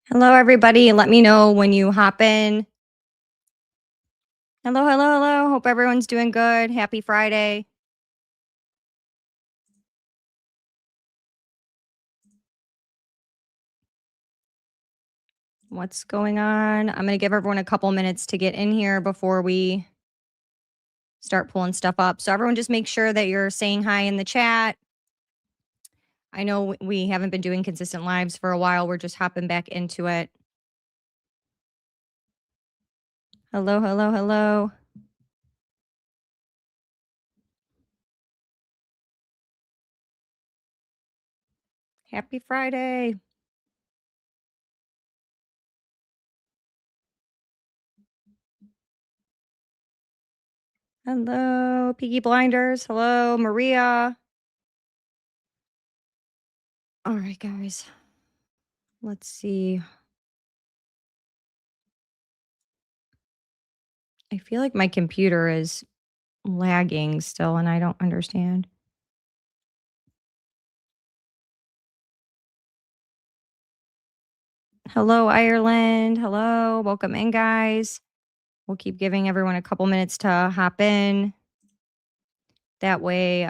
Hello, everybody. Let me know when you hop in. Hello, hello, hello. Hope everyone's doing good. Happy Friday. What's going on? I'm going to give everyone a couple minutes to get in here before we start pulling stuff up. So, everyone, just make sure that you're saying hi in the chat. I know we haven't been doing consistent lives for a while. We're just hopping back into it. Hello, hello, hello. Happy Friday. Hello, Peaky Blinders. Hello, Maria. All right, guys. Let's see. I feel like my computer is lagging still, and I don't understand. Hello, Ireland. Hello. Welcome in, guys. We'll keep giving everyone a couple minutes to hop in. That way,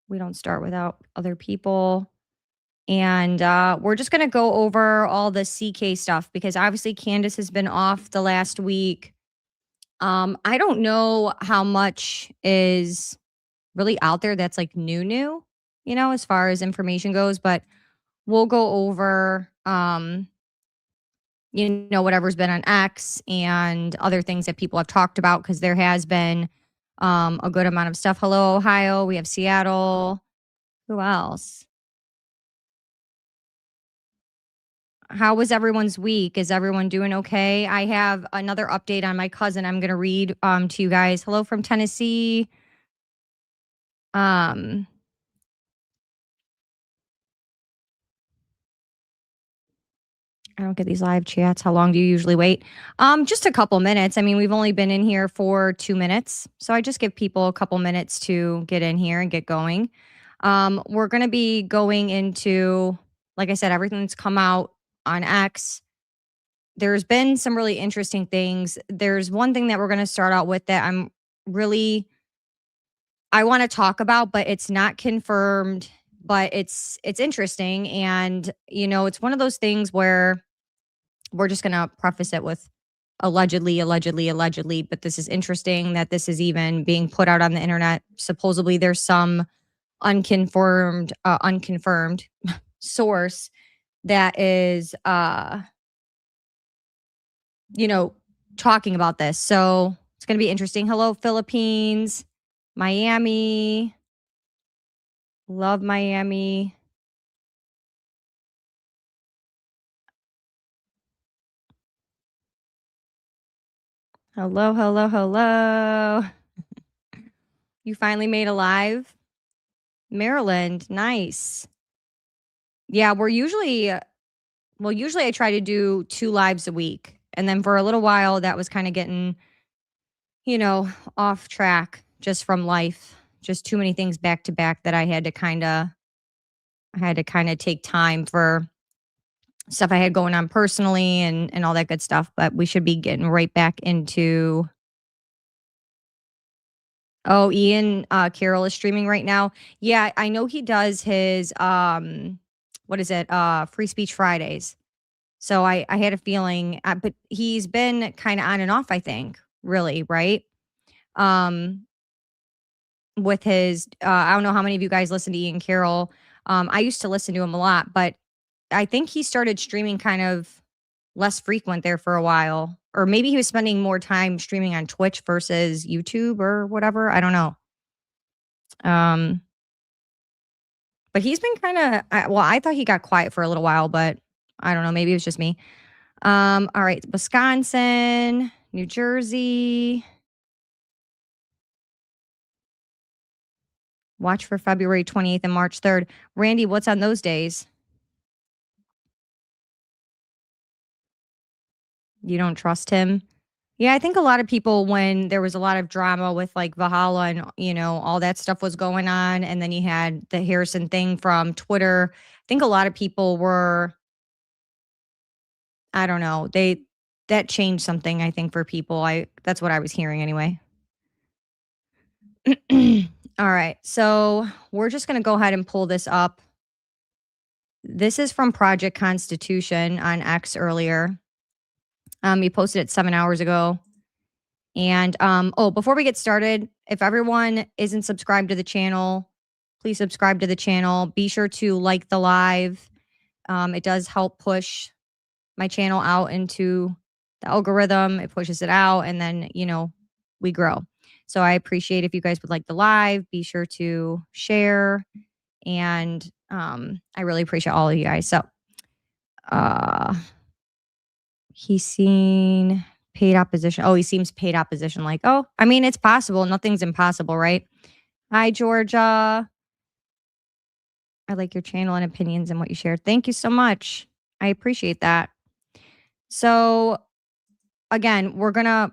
we don't start without other people. And we're just going to go over all the CK stuff because obviously Candace has been off the last week. I don't know how much is really out there that's like new, as far as information goes, but we'll go over whatever's been on X and other things that people have talked about because there has been a good amount of stuff. Hello, Ohio. We have Seattle. Who else? How was everyone's week? Is everyone doing okay? I have another update on my cousin. I'm going to read to you guys. Hello from Tennessee. Um, I don't get these live chats. How long do you usually wait? Just a couple minutes. I mean, we've only been in here for 2 minutes. So I just give people a couple minutes to get in here and get going. We're going to be going into, like I said, everything that's come out on X. There's been some really interesting things. There's one thing that we're going to start out with that I want to talk about, but it's not confirmed, but it's interesting. And, it's one of those things where we're just going to preface it with allegedly, allegedly, allegedly, but this is interesting that this is even being put out on the internet. Supposedly there's some unconfirmed source that is, talking about this. So it's going to be interesting. Hello, Philippines, Miami. Love Miami. Hello, hello, hello. You finally made a live? Maryland, nice. Yeah, usually I try to do 2 lives a week. And then for a little while that was kind of getting, off track just from life. Just too many things back to back that I had to kind of take time for stuff I had going on personally and all that good stuff, but we should be getting right back into. Oh, Ian Carroll is streaming right now. Yeah, I know he does his what is it? Free Speech Fridays. So I had a feeling, but he's been kind of on and off, I think, really, right? Um with his I don't know how many of you guys listen to Ian Carroll. I used to listen to him a lot, but I think he started streaming kind of less frequent there for a while. Or maybe he was spending more time streaming on Twitch versus YouTube or whatever. I don't know. Um but he's been kind of well, I thought he got quiet for a little while, but I don't know, maybe it was just me. All right, Wisconsin, New Jersey. Watch for February 28th and March 3rd. Randy, what's on those days? You don't trust him? Yeah, I think a lot of people, when there was a lot of drama with like Valhalla and, all that stuff was going on, and then you had the Harrison thing from Twitter. I think a lot of people were I don't know. That changed something, I think, for people. That's what I was hearing anyway. All right. So we're just going to go ahead and pull this up. This is from Project Constitution on X earlier. He posted it 7 hours ago. And before we get started, if everyone isn't subscribed to the channel, please subscribe to the channel. Be sure to like the live. It does help push my channel out into the algorithm. It pushes it out, and then we grow. So I appreciate if you guys would like the live. Be sure to share, and I really appreciate all of you guys. So he's seen paid opposition. Oh, he seems paid opposition. Like, oh, I mean, it's possible. Nothing's impossible, right? Hi, Georgia. I like your channel and opinions and what you shared. Thank you so much. I appreciate that. So again, we're going to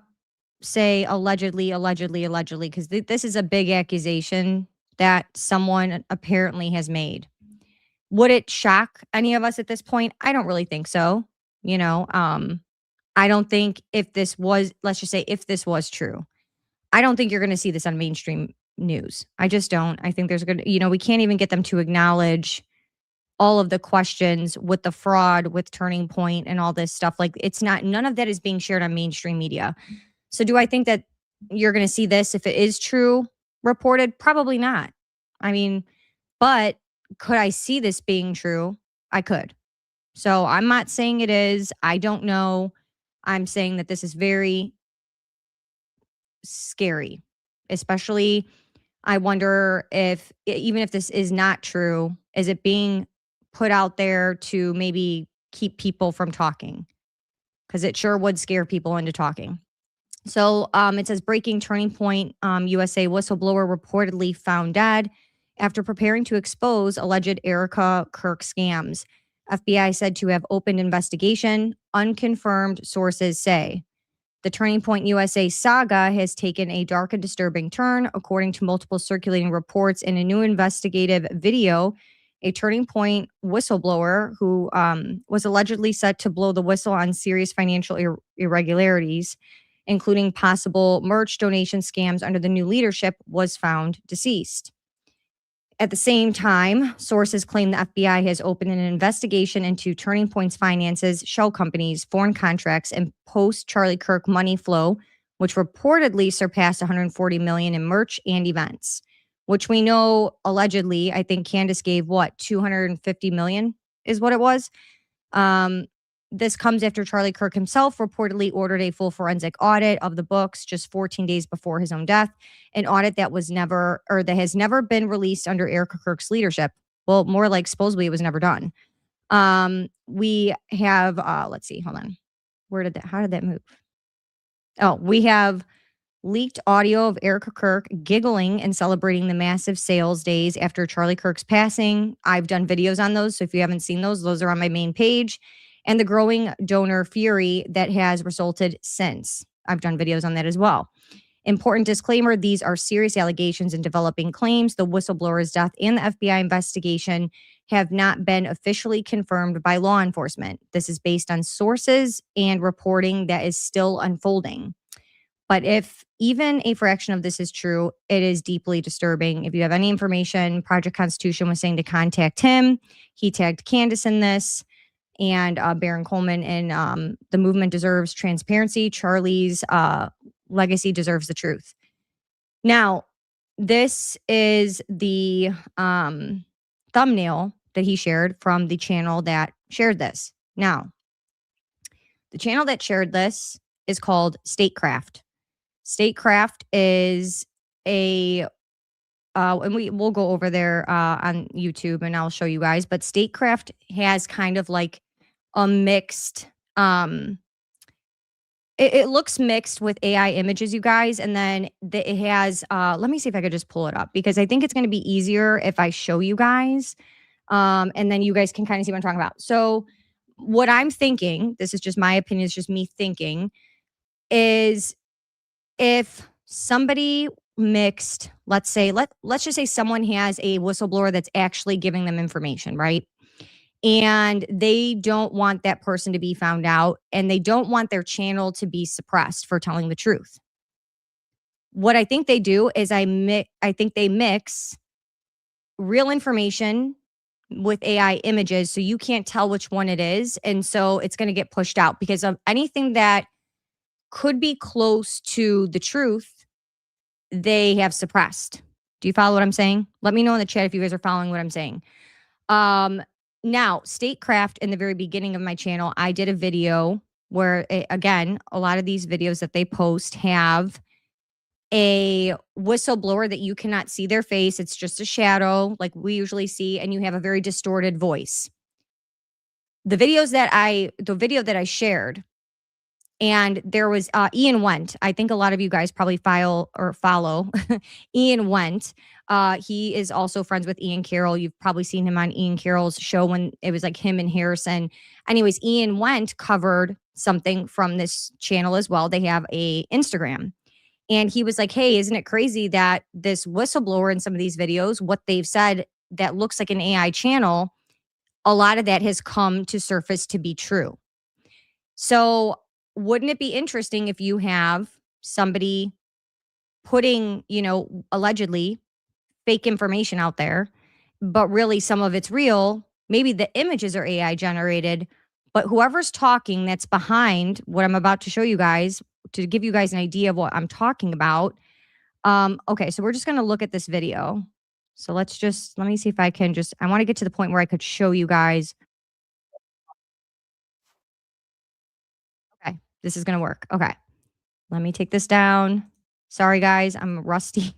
say allegedly, because this is a big accusation that someone apparently has made. Would it shock any of us at this point? I don't really think so. I don't think if this was, let's just say if this was true, I don't think you're going to see this on mainstream news. I just don't. I think there's we can't even get them to acknowledge all of the questions with the fraud, with Turning Point and all this stuff. Like none of that is being shared on mainstream media. So do I think that you're going to see this if it is true reported? Probably not. I mean, but could I see this being true? I could. So I'm not saying it is. I don't know. I'm saying that this is very scary, especially I wonder if even if this is not true, is it being put out there to maybe keep people from talking? Because it sure would scare people into talking. So it says breaking Turning Point USA whistleblower reportedly found dead after preparing to expose alleged Erica Kirk scams. FBI said to have opened investigation, unconfirmed sources say. The Turning Point USA saga has taken a dark and disturbing turn, according to multiple circulating reports in a new investigative video. A Turning Point whistleblower who was allegedly set to blow the whistle on serious financial irregularities, including possible merch donation scams under the new leadership, was found deceased. At the same time, sources claim the FBI has opened an investigation into Turning Point's finances, shell companies, foreign contracts, and post-Charlie Kirk money flow, which reportedly surpassed $140 million in merch and events, which we know allegedly, I think Candace gave $250 million is what it was. This comes after Charlie Kirk himself reportedly ordered a full forensic audit of the books just 14 days before his own death, an audit that has never been released under Erica Kirk's leadership. Well, more like supposedly it was never done. We have, let's see, hold on. How did that move? Oh, we have leaked audio of Erica Kirk giggling and celebrating the massive sales days after Charlie Kirk's passing. I've done videos on those. So if you haven't seen those are on my main page. And the growing donor fury that has resulted since. I've done videos on that as well. Important disclaimer, these are serious allegations and developing claims. The whistleblower's death and the FBI investigation have not been officially confirmed by law enforcement. This is based on sources and reporting that is still unfolding. But if even a fraction of this is true, it is deeply disturbing. If you have any information, Project Constitution was saying to contact him. He tagged Candace in this. And Baron Coleman, and the movement deserves transparency. Charlie's legacy deserves the truth. Now, this is the thumbnail that he shared from the channel that shared this. Now, the channel that shared this is called Statecraft. Statecraft is and we'll go over there on YouTube and I'll show you guys. But Statecraft has kind of like a mixed, it looks mixed with AI images, you guys. And then it has, let me see if I could just pull it up because I think it's going to be easier if I show you guys. And then you guys can kind of see what I'm talking about. So what I'm thinking, this is just my opinion, it's just me thinking, is if somebody mixed, let's just say someone has a whistleblower that's actually giving them information, right? and they don't want that person to be found out, and they don't want their channel to be suppressed for telling the truth. What I think they do is I think they mix real information with AI images, so you can't tell which one it is, and so it's going to get pushed out because of anything that could be close to the truth, they have suppressed. Do you follow what I'm saying? Let me know in the chat if you guys are following what I'm saying. Now, Statecraft, in the very beginning of my channel, I did a video where, again, a lot of these videos that they post have a whistleblower that you cannot see their face. It's just a shadow like we usually see, and you have a very distorted voice. The video that I shared, and there was Ian Went. I think a lot of you guys probably follow Ian Went. He is also friends with Ian Carroll. You've probably seen him on Ian Carroll's show when it was like him and Harrison. Anyways, Ian Went covered something from this channel as well. They have a Instagram. And he was like, hey, isn't it crazy that this whistleblower in some of these videos, what they've said that looks like an AI channel, a lot of that has come to surface to be true. So wouldn't it be interesting if you have somebody putting, allegedly fake information out there, but really some of it's real? Maybe the images are AI generated, but whoever's talking that's behind what I'm about to show you guys, to give you guys an idea of what I'm talking about. Okay, so we're just going to look at this video. So let me see if I can I want to get to the point where I could show you guys. Okay, this is going to work. Okay, let me take this down. Sorry, guys, I'm rusty,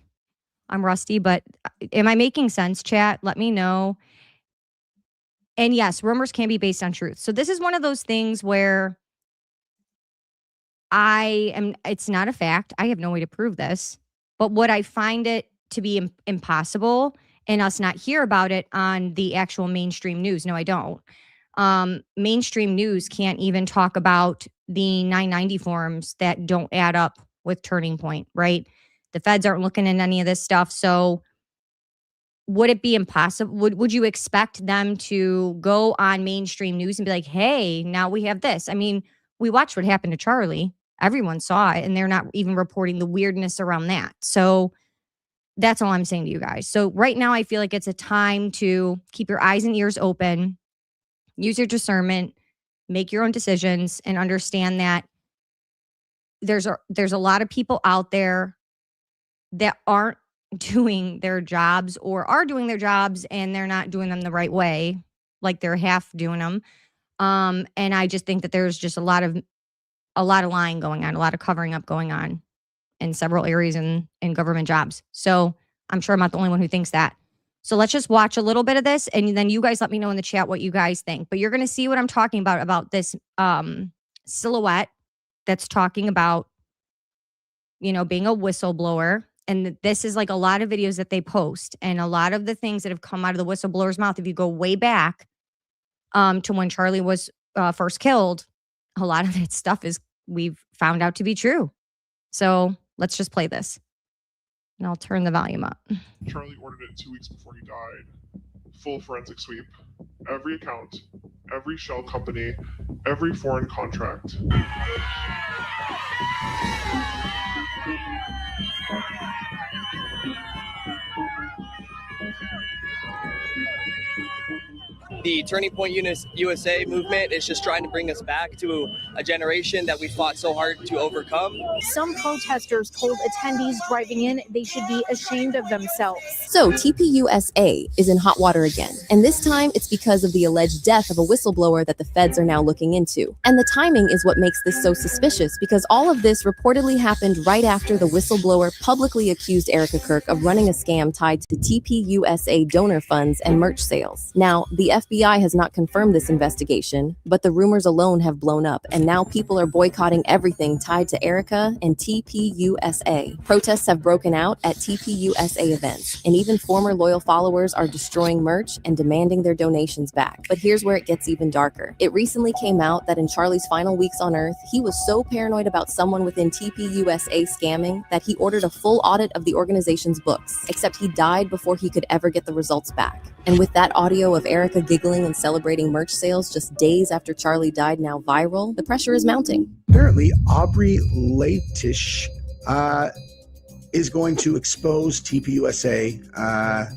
but am I making sense, chat? Let me know. And yes, rumors can be based on truth. So this is one of those things where it's not a fact. I have no way to prove this, but would I find it to be impossible and us not hear about it on the actual mainstream news? No, I don't. Mainstream news can't even talk about the 990 forms that don't add up with Turning Point, right? The feds aren't looking at any of this stuff. So would it be impossible? Would you expect them to go on mainstream news and be like, hey, now we have this? I mean, we watched what happened to Charlie. Everyone saw it, and they're not even reporting the weirdness around that. So that's all I'm saying to you guys. So right now, I feel like it's a time to keep your eyes and ears open, use your discernment, make your own decisions, and understand that there's a lot of people out there that aren't doing their jobs or are doing their jobs and they're not doing them the right way, like they're half doing them. And I just think that there's just a lot of lying going on, a lot of covering up going on in several areas in government jobs. So I'm sure I'm not the only one who thinks that. So let's just watch a little bit of this, and then you guys let me know in the chat what you guys think. But you're going to see what I'm talking about this silhouette that's talking about, being a whistleblower. And this is like a lot of videos that they post, and a lot of the things that have come out of the whistleblower's mouth, if you go way back to when Charlie was first killed, a lot of that stuff we've found out to be true. So let's just play this. And I'll turn the volume up. Charlie ordered it 2 weeks before he died. Full forensic sweep. Every account, every shell company, every foreign contract. The Turning Point USA movement is just trying to bring us back to a generation that we fought so hard to overcome. Some protesters told attendees driving in they should be ashamed of themselves. So TPUSA is in hot water again, and this time it's because of the alleged death of a whistleblower that the feds are now looking into. And the timing is what makes this so suspicious, because all of this reportedly happened right after the whistleblower publicly accused Erica Kirk of running a scam tied to TPUSA donor funds and merch sales. Now, the FBI has not confirmed this investigation, but the rumors alone have blown up, and now people are boycotting everything tied to Erica and TPUSA. Protests have broken out at TPUSA events, and even former loyal followers are destroying merch and demanding their donations back. But here's where it gets even darker. It recently came out that in Charlie's final weeks on Earth, he was so paranoid about someone within TPUSA scamming that he ordered a full audit of the organization's books, except he died before he could ever get the results back. And with that audio of Erica giggling giggling and celebrating merch sales just days after Charlie died now viral, the pressure is mounting. Apparently, Aubrey Latish is going to expose TPUSA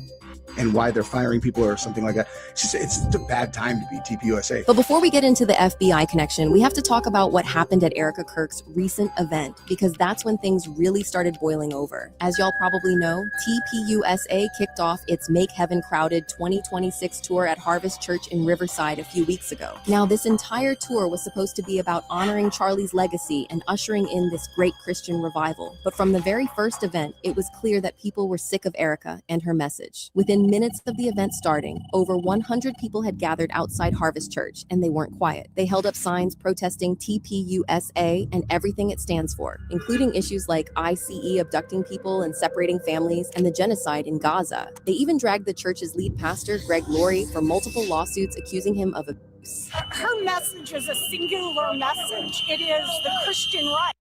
and why they're firing people or something like that. It's a bad time to be TPUSA. But before we get into the FBI connection, we have to talk about what happened at Erica Kirk's recent event, because that's when things really started boiling over. As y'all probably know, TPUSA kicked off its Make Heaven Crowded 2026 tour at Harvest Church in Riverside a few weeks ago. Now, this entire tour was supposed to be about honoring Charlie's legacy and ushering in this great Christian revival. But from the very first event, it was clear that people were sick of Erica and her message. Within minutes of the event starting, over 100 people had gathered outside Harvest Church, and they weren't quiet. They held up signs protesting TPUSA and everything it stands for, including issues like ICE abducting people and separating families and the genocide in Gaza. They even dragged the church's lead pastor, Greg Laurie, for multiple lawsuits accusing him of abuse. Her message is a singular message. It is the Christian right.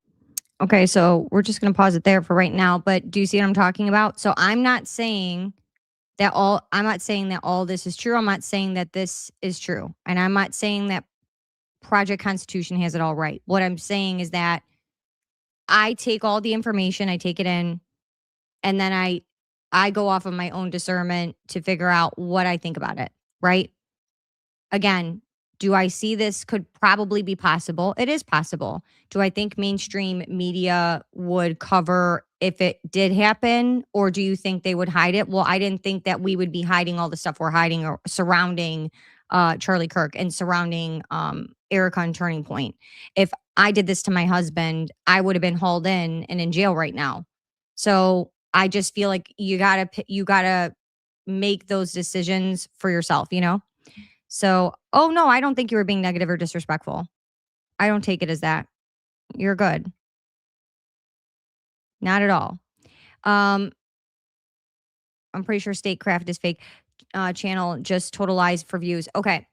Okay, so we're just going to pause it there for right now, but do you see what I'm talking about? So I'm not saying that all this is true. I'm not saying that this is true. And I'm not saying that Project Constitution has it all right. What I'm saying is that I take all the information, I take it in, and then I go off of my own discernment to figure out what I think about it, right? Again, do I see this could probably be possible? It is possible. Do I think mainstream media would cover if it did happen, or do you think they would hide it? Well, I didn't think that we would be hiding all the stuff we're hiding or surrounding Charlie Kirk and surrounding Erica and Turning Point. If I did this to my husband, I would have been hauled in and in jail right now. So I just feel like you gotta make those decisions for yourself, you know? So, oh no, I don't think you were being negative or disrespectful. I don't take it as that. You're good. Not at all. I'm pretty sure Statecraft is fake. Channel just total lies for views. Okay.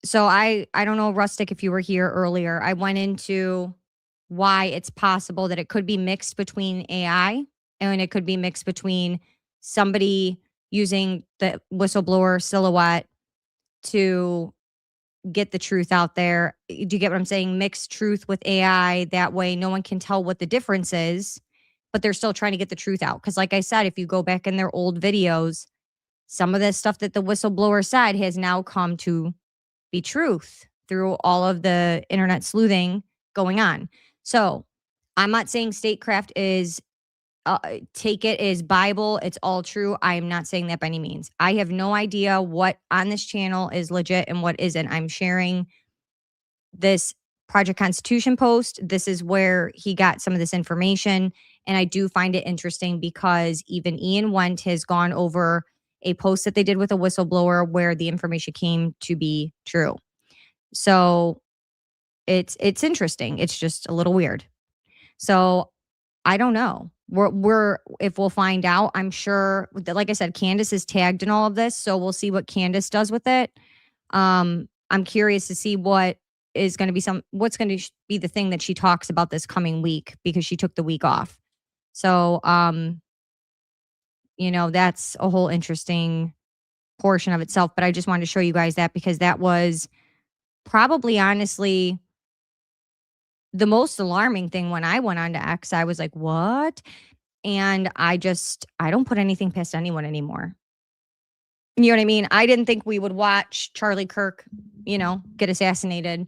So I don't know, Rustic, if you were here earlier. I went into why it's possible that it could be mixed between AI and it could be mixed between somebody using the whistleblower silhouette to get the truth out there. Do you get what I'm saying? Mix truth with AI. That way no one can tell what the difference is, but they're still trying to get the truth out. Because like I said, if you go back in their old videos, some of the stuff that the whistleblower said has now come to be truth through all of the internet sleuthing going on. So I'm not saying statecraft is take it as Bible. It's all true. I am not saying that by any means. I have no idea what on this channel is legit and what isn't. I'm sharing this Project Constitution post. This is where he got some of this information. And I do find it interesting because even Ian Wendt has gone over a post that they did with a whistleblower where the information came to be true. So it's interesting. It's just a little weird. So I don't know. If we'll find out, I'm sure that, like I said, Candace is tagged in all of this. So we'll see what Candace does with it. I'm curious to see what is going to be what's going to be the thing that she talks about this coming week, because she took the week off. So, that's a whole interesting portion of itself, but I just wanted to show you guys that because that was probably honestly the most alarming thing when I went on to X. I was like, what? And I don't put anything past anyone anymore. You know what I mean? I didn't think we would watch Charlie Kirk, get assassinated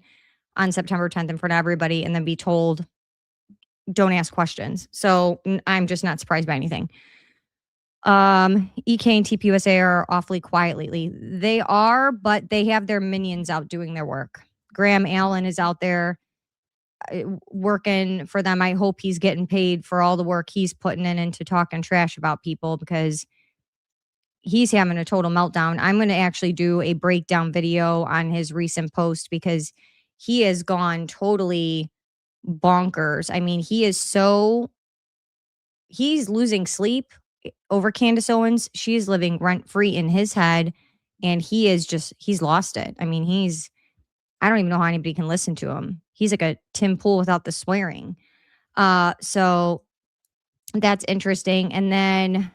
on September 10th in front of everybody and then be told, don't ask questions. So I'm just not surprised by anything. EK and TPUSA are awfully quiet lately. They are, but they have their minions out doing their work. Graham Allen is out there working for them. I hope he's getting paid for all the work he's putting into talking trash about people, because he's having a total meltdown. I'm going to actually do a breakdown video on his recent post because he has gone totally bonkers. I mean, he's losing sleep over Candace Owens. She's living rent free in his head, and he's lost it. I mean, I don't even know how anybody can listen to him. He's like a Tim Pool without the swearing. So that's interesting. And then,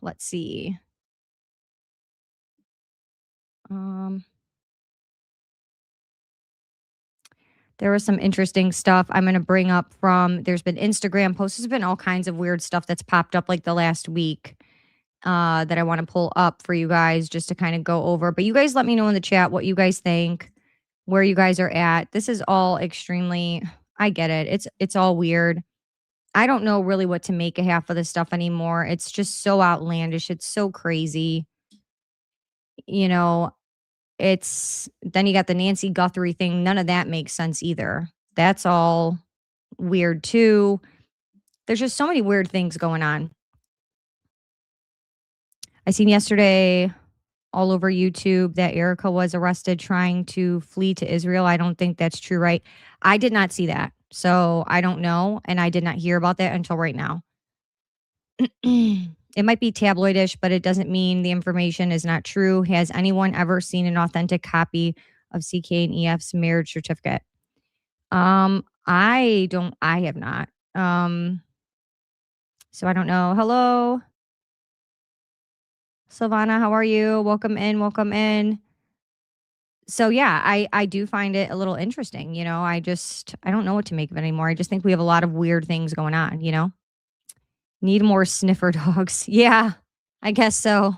let's see. There was some interesting stuff I'm going to bring up from, there's been Instagram posts. There's been all kinds of weird stuff that's popped up like the last week that I want to pull up for you guys just to kind of go over. But you guys let me know in the chat what you guys think, where you guys are at. This is all extremely, I get it. It's all weird. I don't know really what to make of half of this stuff anymore. It's just so outlandish. It's so crazy. You know, it's then you got the Nancy Guthrie thing. None of that makes sense either. That's all weird too. There's just so many weird things going on. I seen yesterday all over YouTube that Erica was arrested trying to flee to Israel. I don't think that's true, right? I did not see that. So I don't know. And I did not hear about that until right now. It might be tabloidish, but it doesn't mean the information is not true. Has anyone ever seen an authentic copy of CK and EF's marriage certificate? I have not. So I don't know. Hello, Silvana, how are you? Welcome in, welcome in. So yeah, I do find it a little interesting, you know. I don't know what to make of it anymore. I just think we have a lot of weird things going on, you know. Need more sniffer dogs. Yeah, I guess so.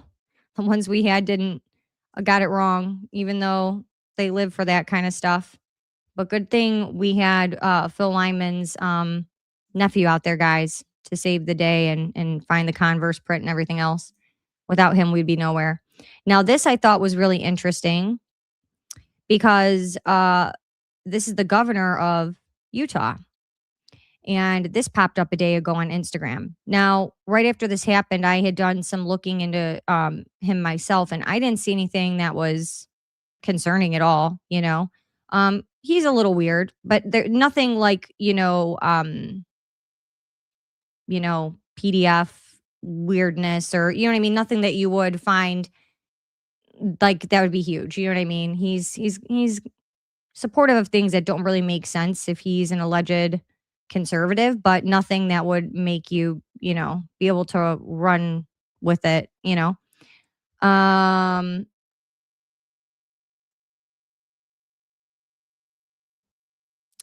The ones we had got it wrong, even though they live for that kind of stuff. But good thing we had Phil Lyman's nephew out there, guys, to save the day and find the Converse print and everything else. Without him, we'd be nowhere. Now, this I thought was really interesting because this is the governor of Utah. And this popped up a day ago on Instagram. Now, right after this happened, I had done some looking into him myself, and I didn't see anything that was concerning at all, you know. He's a little weird, but there nothing like, PDF weirdness or, you know what I mean? Nothing that you would find like that would be huge. You know what I mean? He's supportive of things that don't really make sense if he's an alleged conservative, but nothing that would make you, be able to run with it,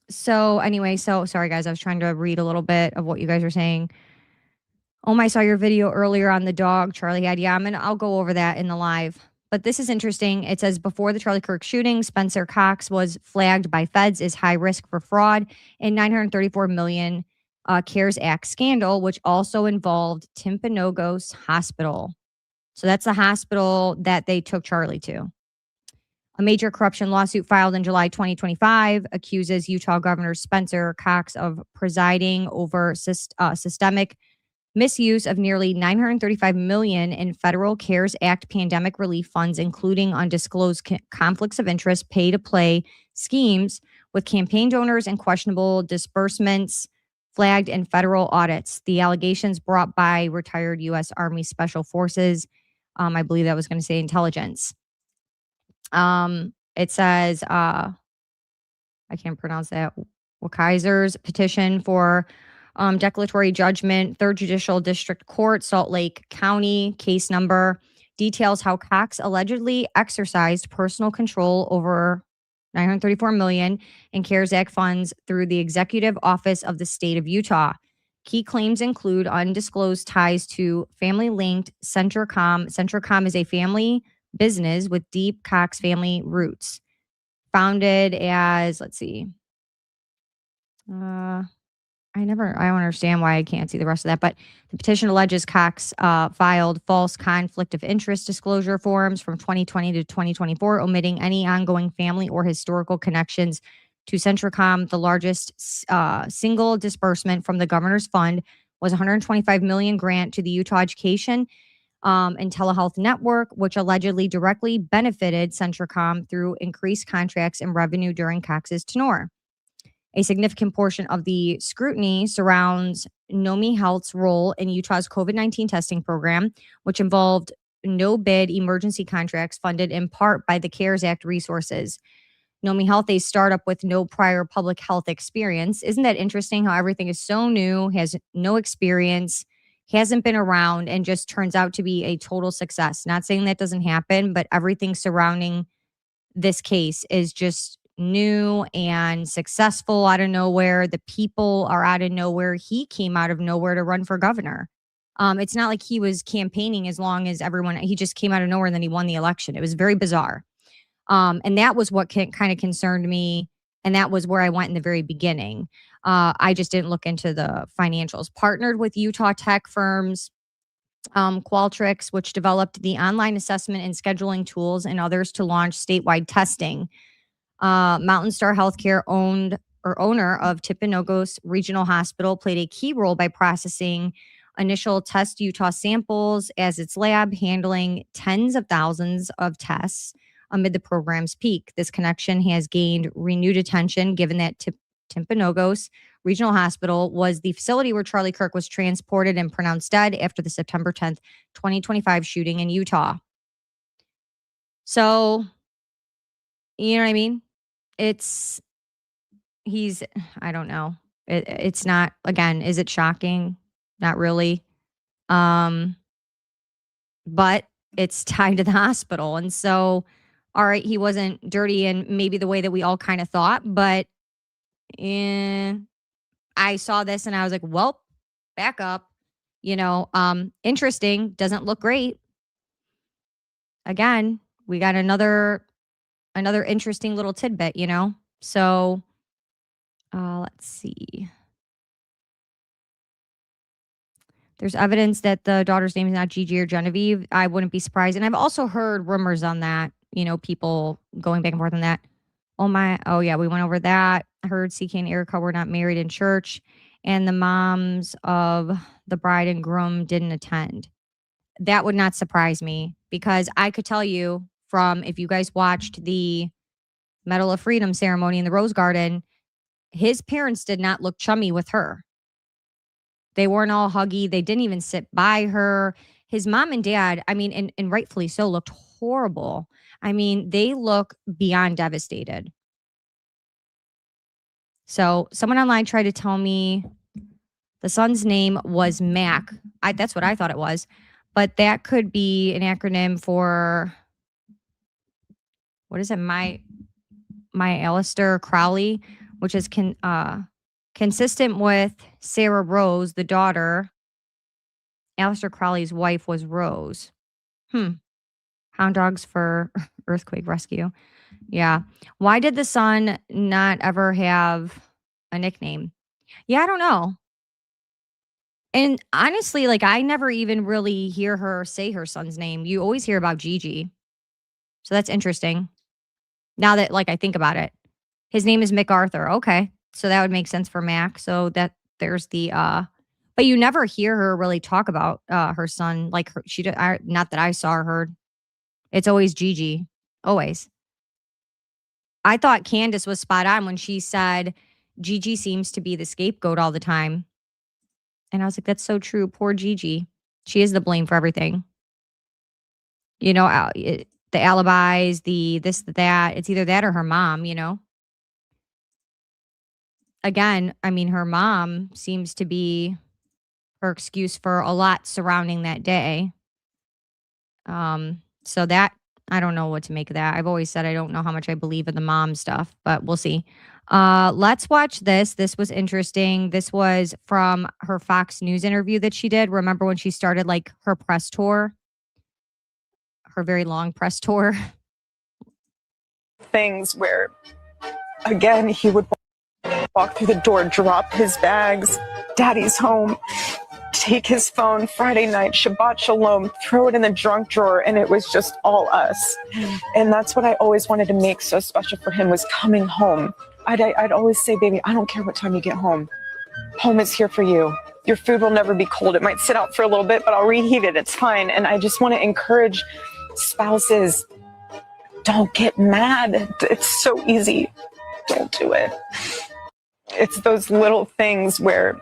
So anyway, so sorry guys, I was trying to read a little bit of what you guys are saying. Oh, I saw your video earlier on the dog Charlie had. Yeah, I'll go over that in the live. But this is interesting. It says before the Charlie Kirk shooting, Spencer Cox was flagged by feds as high risk for fraud in $934 million CARES Act scandal, which also involved Timpanogos Hospital. So that's the hospital that they took Charlie to. A major corruption lawsuit filed in July 2025 accuses Utah Governor Spencer Cox of presiding over systemic misuse of nearly $935 million in federal CARES Act pandemic relief funds, including undisclosed conflicts of interest, pay-to-play schemes with campaign donors and questionable disbursements flagged in federal audits. The allegations brought by retired U.S. Army Special Forces, I believe that was going to say intelligence. It says, I can't pronounce that, Kaiser's petition for declaratory judgment, 3rd Judicial District Court, Salt Lake County, case number, details how Cox allegedly exercised personal control over $934 million in CARES Act funds through the Executive Office of the State of Utah. Key claims include undisclosed ties to family-linked Centricom. Centricom is a family business with deep Cox family roots. Founded as, let's see, I don't understand why I can't see the rest of that, but the petition alleges Cox filed false conflict of interest disclosure forms from 2020 to 2024, omitting any ongoing family or historical connections to Centricom. The largest single disbursement from the governor's fund was $125 million grant to the Utah Education and Telehealth Network, which allegedly directly benefited Centricom through increased contracts and revenue during Cox's tenure. A significant portion of the scrutiny surrounds Nomi Health's role in Utah's COVID-19 testing program, which involved no-bid emergency contracts funded in part by the CARES Act resources. Nomi Health, a startup with no prior public health experience. Isn't that interesting how everything is so new, has no experience, hasn't been around and just turns out to be a total success. Not saying that doesn't happen, but everything surrounding this case is just new and successful out of nowhere. The people are out of nowhere. He came out of nowhere to run for governor. It's not like he was campaigning as long as everyone, he just came out of nowhere and then he won the election. It was very bizarre. And that was what kind of concerned me. And that was where I went in the very beginning. I just didn't look into the financials. Partnered with Utah tech firms, Qualtrics, which developed the online assessment and scheduling tools, and others to launch statewide testing. Mountain Star Healthcare owner of Timpanogos Regional Hospital played a key role by processing initial test Utah samples as its lab, handling tens of thousands of tests amid the program's peak. This connection has gained renewed attention given that Timpanogos Regional Hospital was the facility where Charlie Kirk was transported and pronounced dead after the September 10th, 2025 shooting in Utah. So, you know what I mean? I don't know. It's not, again, is it shocking? Not really. But it's tied to the hospital. And so, all right, he wasn't dirty in maybe the way that we all kind of thought, but I saw this and I was like, well, back up. Interesting. Doesn't look great. Again, we got another interesting little tidbit, So let's see. There's evidence that the daughter's name is not Gigi or Genevieve. I wouldn't be surprised. And I've also heard rumors on that, people going back and forth on that. Oh yeah, we went over that. I heard CK and Erica were not married in church, and the moms of the bride and groom didn't attend. That would not surprise me, because I could tell you from, if you guys watched the Medal of Freedom ceremony in the Rose Garden, his parents did not look chummy with her. They weren't all huggy. They didn't even sit by her. His mom and dad, I mean, and rightfully so, looked horrible. I mean, they look beyond devastated. So someone online tried to tell me the son's name was Mac. That's what I thought it was. But that could be an acronym for, what is it? My Alistair Crowley, which is consistent with Sarah Rose, the daughter. Alistair Crowley's wife was Rose. Hound dogs for earthquake rescue. Yeah. Why did the son not ever have a nickname? Yeah, I don't know. And honestly, I never even really hear her say her son's name. You always hear about Gigi. So that's interesting. Now that I think about it. His name is MacArthur. Okay. So that would make sense for Mac. So that there's the but you never hear her really talk about her son. Not that I saw or heard. It's always Gigi. Always. I thought Candace was spot on when she said Gigi seems to be the scapegoat all the time. And I was like, that's so true. Poor Gigi. She is the blame for everything. The alibis, the this, that. It's either that or her mom, Again, I mean, her mom seems to be her excuse for a lot surrounding that day. So that, I don't know what to make of that. I've always said I don't know how much I believe in the mom stuff, but we'll see. Let's watch this. This was interesting. This was from her Fox News interview that she did. Remember when she started her press tour? Her very long press tour. Things where, again, he would walk through the door, drop his bags, daddy's home, take his phone, Friday night, Shabbat Shalom, throw it in the junk drawer, and it was just all us. And that's what I always wanted to make so special for him, was coming home. I'd always say, baby, I don't care what time you get home. Home is here for you. Your food will never be cold. It might sit out for a little bit, but I'll reheat it. It's fine. And I just want to encourage spouses, don't get mad. It's so easy. Don't do it. It's those little things where,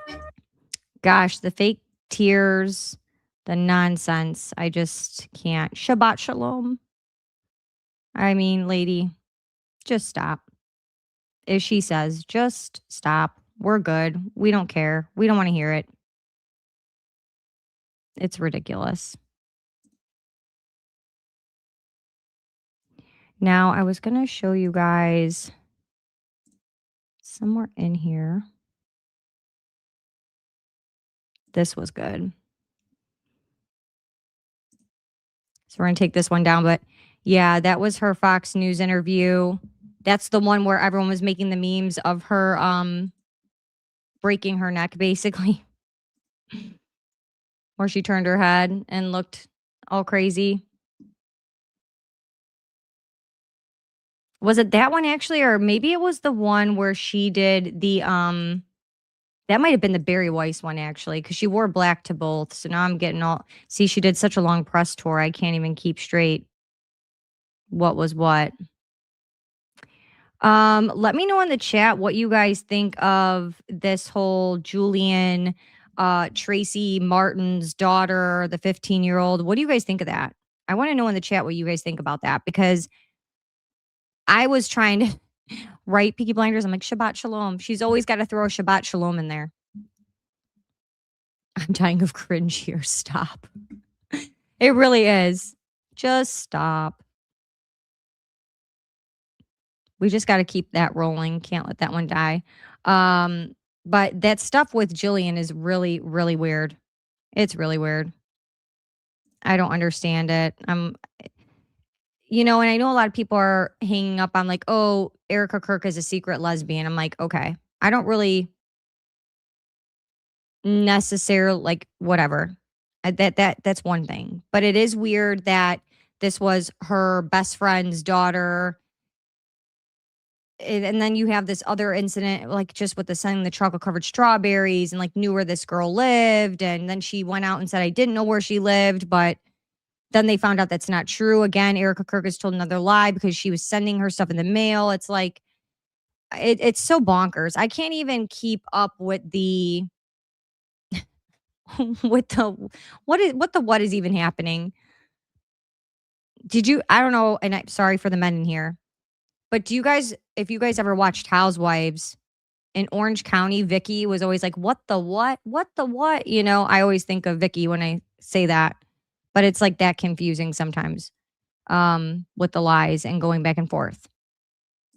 gosh, the fake tears, the nonsense. I just can't. Shabbat Shalom. I mean, lady, just stop. If she says, just stop. We're good. We don't care. We don't want to hear it. It's ridiculous. Now, I was going to show you guys somewhere in here. This was good. So we're going to take this one down. But yeah, that was her Fox News interview. That's the one where everyone was making the memes of her breaking her neck, basically, where she turned her head and looked all crazy. Was it that one actually, or maybe it was the one where she did the that might have been the Barry Weiss one actually, because she wore black to both. So now I'm getting all see, she did such a long press tour, I can't even keep straight what was what. Let me know in the chat what you guys think of this whole Julian Tracy Martin's daughter, the 15-year-old. What do you guys think of that? I want to know in the chat what you guys think about that, because I was trying to write Peaky Blinders. I'm like, Shabbat Shalom. She's always got to throw a Shabbat Shalom in there. I'm dying of cringe here. Stop. It really is. Just stop. We just got to keep that rolling. Can't let that one die. But that stuff with Jillian is really, really weird. It's really weird. I don't understand it. And I know a lot of people are hanging up on like, oh, Erica Kirk is a secret lesbian. I'm like, okay. I don't really necessarily like whatever. That's one thing. But it is weird that this was her best friend's daughter. And then you have this other incident, like just with the sending the chocolate covered strawberries and like knew where this girl lived. And then she went out and said, I didn't know where she lived, but then they found out that's not true. Again, Erica Kirk has told another lie because she was sending her stuff in the mail. It's like, it's so bonkers. I can't even keep up with the, what is even happening. I don't know. And I'm sorry for the men in here. But if you guys ever watched Housewives in Orange County, Vicky was always like, what the what? What the what? I always think of Vicky when I say that, but it's like that confusing sometimes with the lies and going back and forth.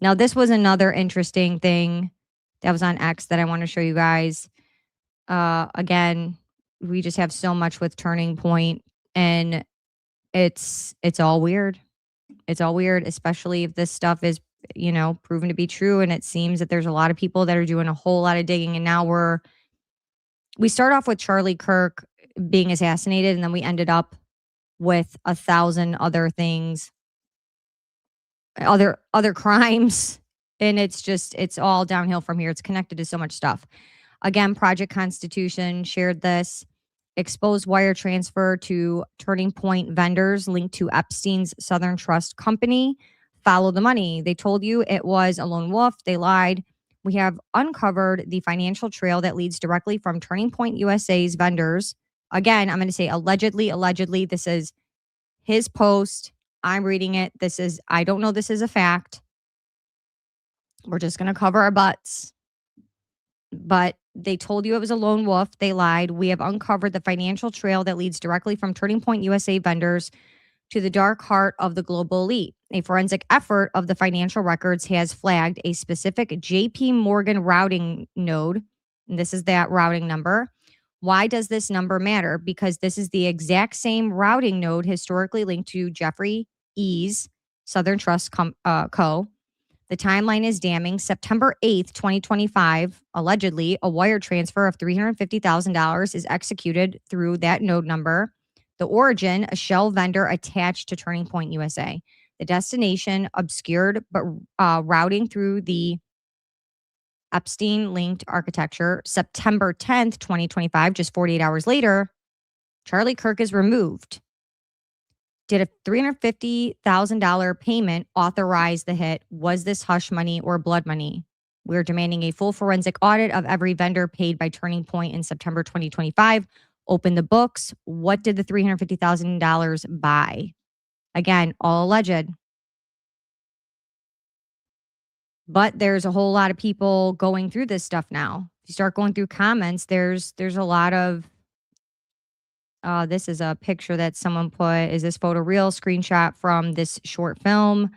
Now, this was another interesting thing that was on X that I want to show you guys. Again, we just have so much with Turning Point, and it's all weird. It's all weird, especially if this stuff is, proven to be true. And it seems that there's a lot of people that are doing a whole lot of digging. And now we start off with Charlie Kirk being assassinated, and then we ended up with 1,000 other things, other crimes. And it's all downhill from here. It's connected to so much stuff. Again, Project Constitution shared this. Exposed wire transfer to Turning Point vendors linked to Epstein's Southern Trust Company. Follow the money. They told you it was a lone wolf. They lied. We have uncovered the financial trail that leads directly from Turning Point USA's vendors. Again, I'm going to say allegedly. This is his post. I'm reading it. I don't know this is a fact. We're just going to cover our butts. But they told you it was a lone wolf. They lied. We have uncovered the financial trail that leads directly from Turning Point USA vendors to the dark heart of the global elite. A forensic effort of the financial records has flagged a specific JP Morgan routing node. And this is that routing number. Why does this number matter? Because this is the exact same routing node historically linked to Jeffrey E's Southern Trust Co. The timeline is damning. September 8th, 2025, allegedly, a wire transfer of $350,000 is executed through that node number. The origin, a shell vendor attached to Turning Point USA. The destination, obscured, but routing through the Epstein-linked architecture. September 10th, 2025, just 48 hours later, Charlie Kirk is removed. Did a $350,000 payment authorize the hit? Was this hush money or blood money? We're demanding a full forensic audit of every vendor paid by Turning Point in September 2025. Open the books. What did the $350,000 buy? Again, all alleged. But there's a whole lot of people going through this stuff now. If you start going through comments, there's a lot of This is a picture that someone put. Is this photo real? Screenshot from this short film.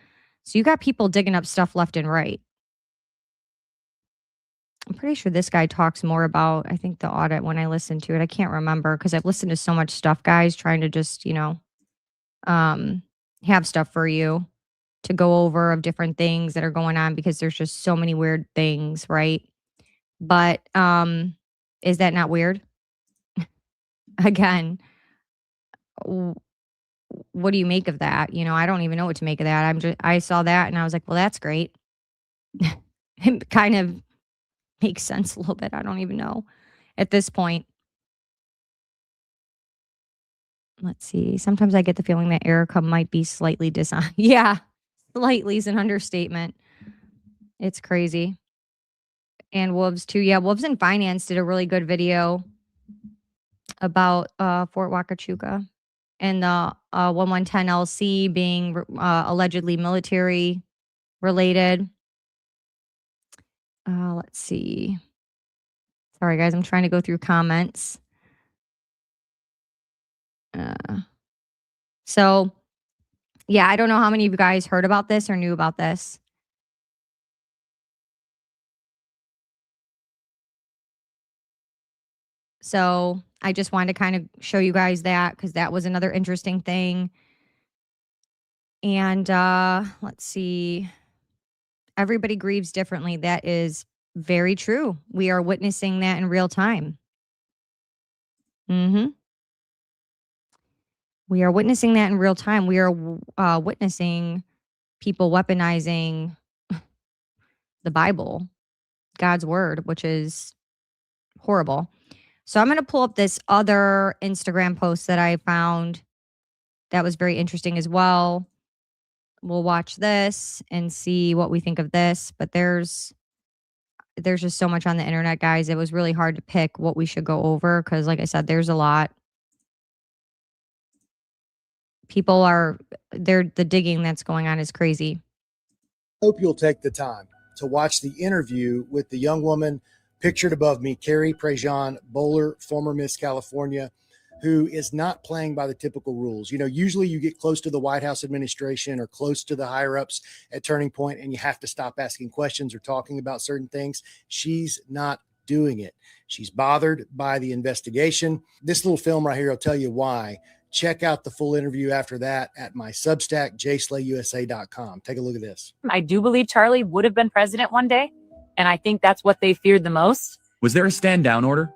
So you got people digging up stuff left and right. I'm pretty sure this guy talks more about, I think, the audit when I listened to it. I can't remember because I've listened to so much stuff, guys, trying to just, have stuff for you to go over of different things that are going on because there's just so many weird things, right? But is that not weird? Again, what do you make of that? I don't even know what to make of that. I saw that and I was like, well, that's great. It kind of makes sense a little bit. I don't even know at this point. Let's see. Sometimes I get the feeling that Erica might be slightly dishonest. Yeah, slightly is an understatement. It's crazy. And Wolves too. Yeah, Wolves in Finance did a really good video about Fort Huachuca and the 1110 LC being allegedly military related. Let's see. Sorry, guys. I'm trying to go through comments. So, yeah, I don't know how many of you guys heard about this or knew about this. So I just wanted to kind of show you guys that because that was another interesting thing. And let's see. Everybody grieves differently. That is very true. We are witnessing that in real time. We are witnessing that in real time. We are witnessing people weaponizing the Bible, God's word, which is horrible. So I'm going to pull up this other Instagram post that I found that was very interesting as well. We'll watch this and see what we think of this. But there's just so much on the internet, guys. It was really hard to pick what we should go over because, like I said, there's a lot. The digging that's going on is crazy. Hope you'll take the time to watch the interview with the young woman pictured above me, Carrie Prejean Bowler, former Miss California, who is not playing by the typical rules. Usually you get close to the White House administration or close to the higher ups at Turning Point and you have to stop asking questions or talking about certain things. She's not doing it. She's bothered by the investigation. This little film right here will tell you why. Check out the full interview after that at my Substack, jslayusa.com. Take a look at this. I do believe Charlie would have been president one day, and I think that's what they feared the most. Was there a stand down order?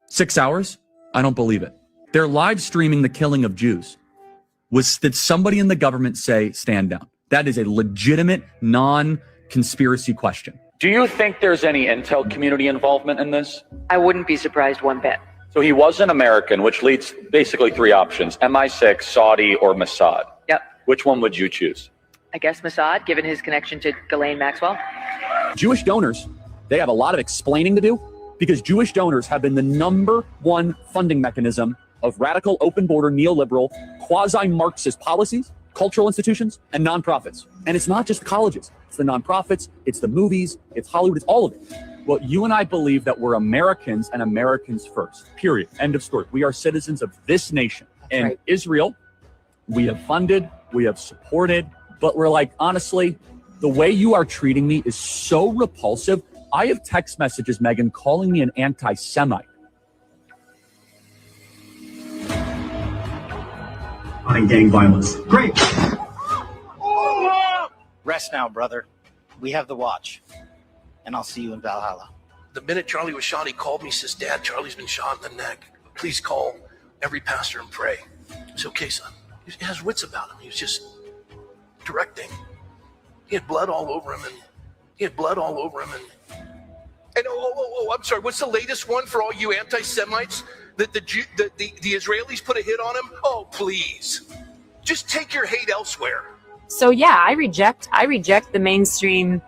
6 hours? I don't believe it. They're live streaming the killing of Jews. Did somebody in the government say stand down? That is a legitimate, non-conspiracy question. Do you think there's any intel community involvement in this? I wouldn't be surprised one bit. So he was an American, which leads basically three options: MI6, Saudi, or Mossad. Yep. Which one would you choose? I guess Mossad, given his connection to Ghislaine Maxwell. Jewish donors, they have a lot of explaining to do because Jewish donors have been the #1 funding mechanism of radical, open border, neoliberal, quasi-Marxist policies, cultural institutions, and nonprofits. And it's not just the colleges. It's the nonprofits, it's the movies, it's Hollywood, it's all of it. Well, you and I believe that we're Americans and Americans first, period. End of story. We are citizens of this nation. And right. Israel, we have funded, we have supported, but we're like, honestly, the way you are treating me is so repulsive. I have text messages, Megan, calling me an anti-Semite. On gang violence. Great. Rest now, brother. We have the watch. And I'll see you in Valhalla. The minute Charlie was shot, he called me, says, Dad, Charlie's been shot in the neck. Please call every pastor and pray. I said, okay, son. He has wits about him. He was just directing. He had blood all over him. And I'm sorry, what's the latest one for all you anti-Semites? The Israelis put a hit on him? Oh, please. Just take your hate elsewhere. So yeah, I reject the mainstream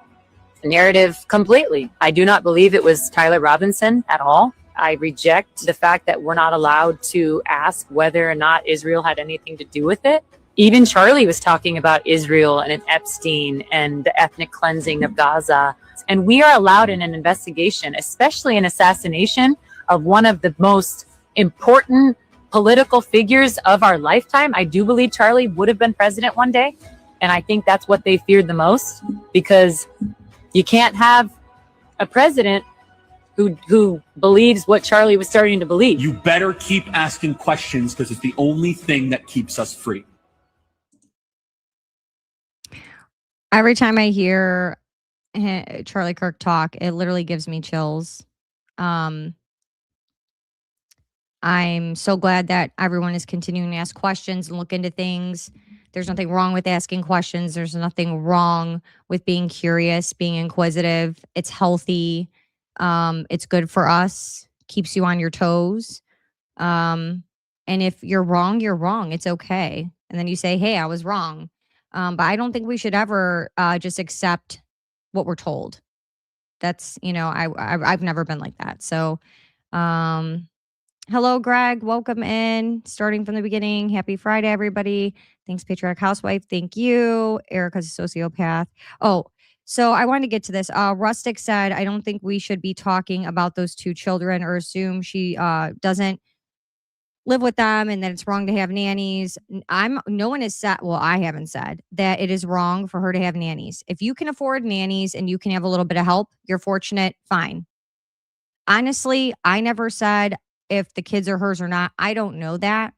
narrative completely. I do not believe it was Tyler Robinson at all. I reject the fact that we're not allowed to ask whether or not Israel had anything to do with it. Even Charlie was talking about Israel and Epstein and the ethnic cleansing of Gaza. And we are allowed in an investigation, especially an assassination, of one of the most important political figures of our lifetime. I do believe Charlie would have been president one day. And I think that's what they feared the most, because you can't have a president who believes what Charlie was starting to believe. You better keep asking questions, because it's the only thing that keeps us free. Every time I hear Charlie Kirk talk, it literally gives me chills. I'm so glad that everyone is continuing to ask questions and look into things. There's nothing wrong with asking questions. There's nothing wrong with being curious, being inquisitive. It's healthy. It's good for us. Keeps you on your toes. And if you're wrong, you're wrong. It's okay. And then you say, hey, I was wrong. But I don't think we should ever just accept what we're told. That's, I've never been like that. So, hello, Greg. Welcome in. Starting from the beginning. Happy Friday, everybody. Thanks, Patriotic Housewife. Thank you. Erica's a sociopath. Oh, so I wanted to get to this. Rustic said, I don't think we should be talking about those two children or assume she doesn't live with them and that it's wrong to have nannies. No one has said, well, I haven't said that it is wrong for her to have nannies. If you can afford nannies and you can have a little bit of help, you're fortunate, fine. Honestly, I never said if the kids are hers or not. I don't know that.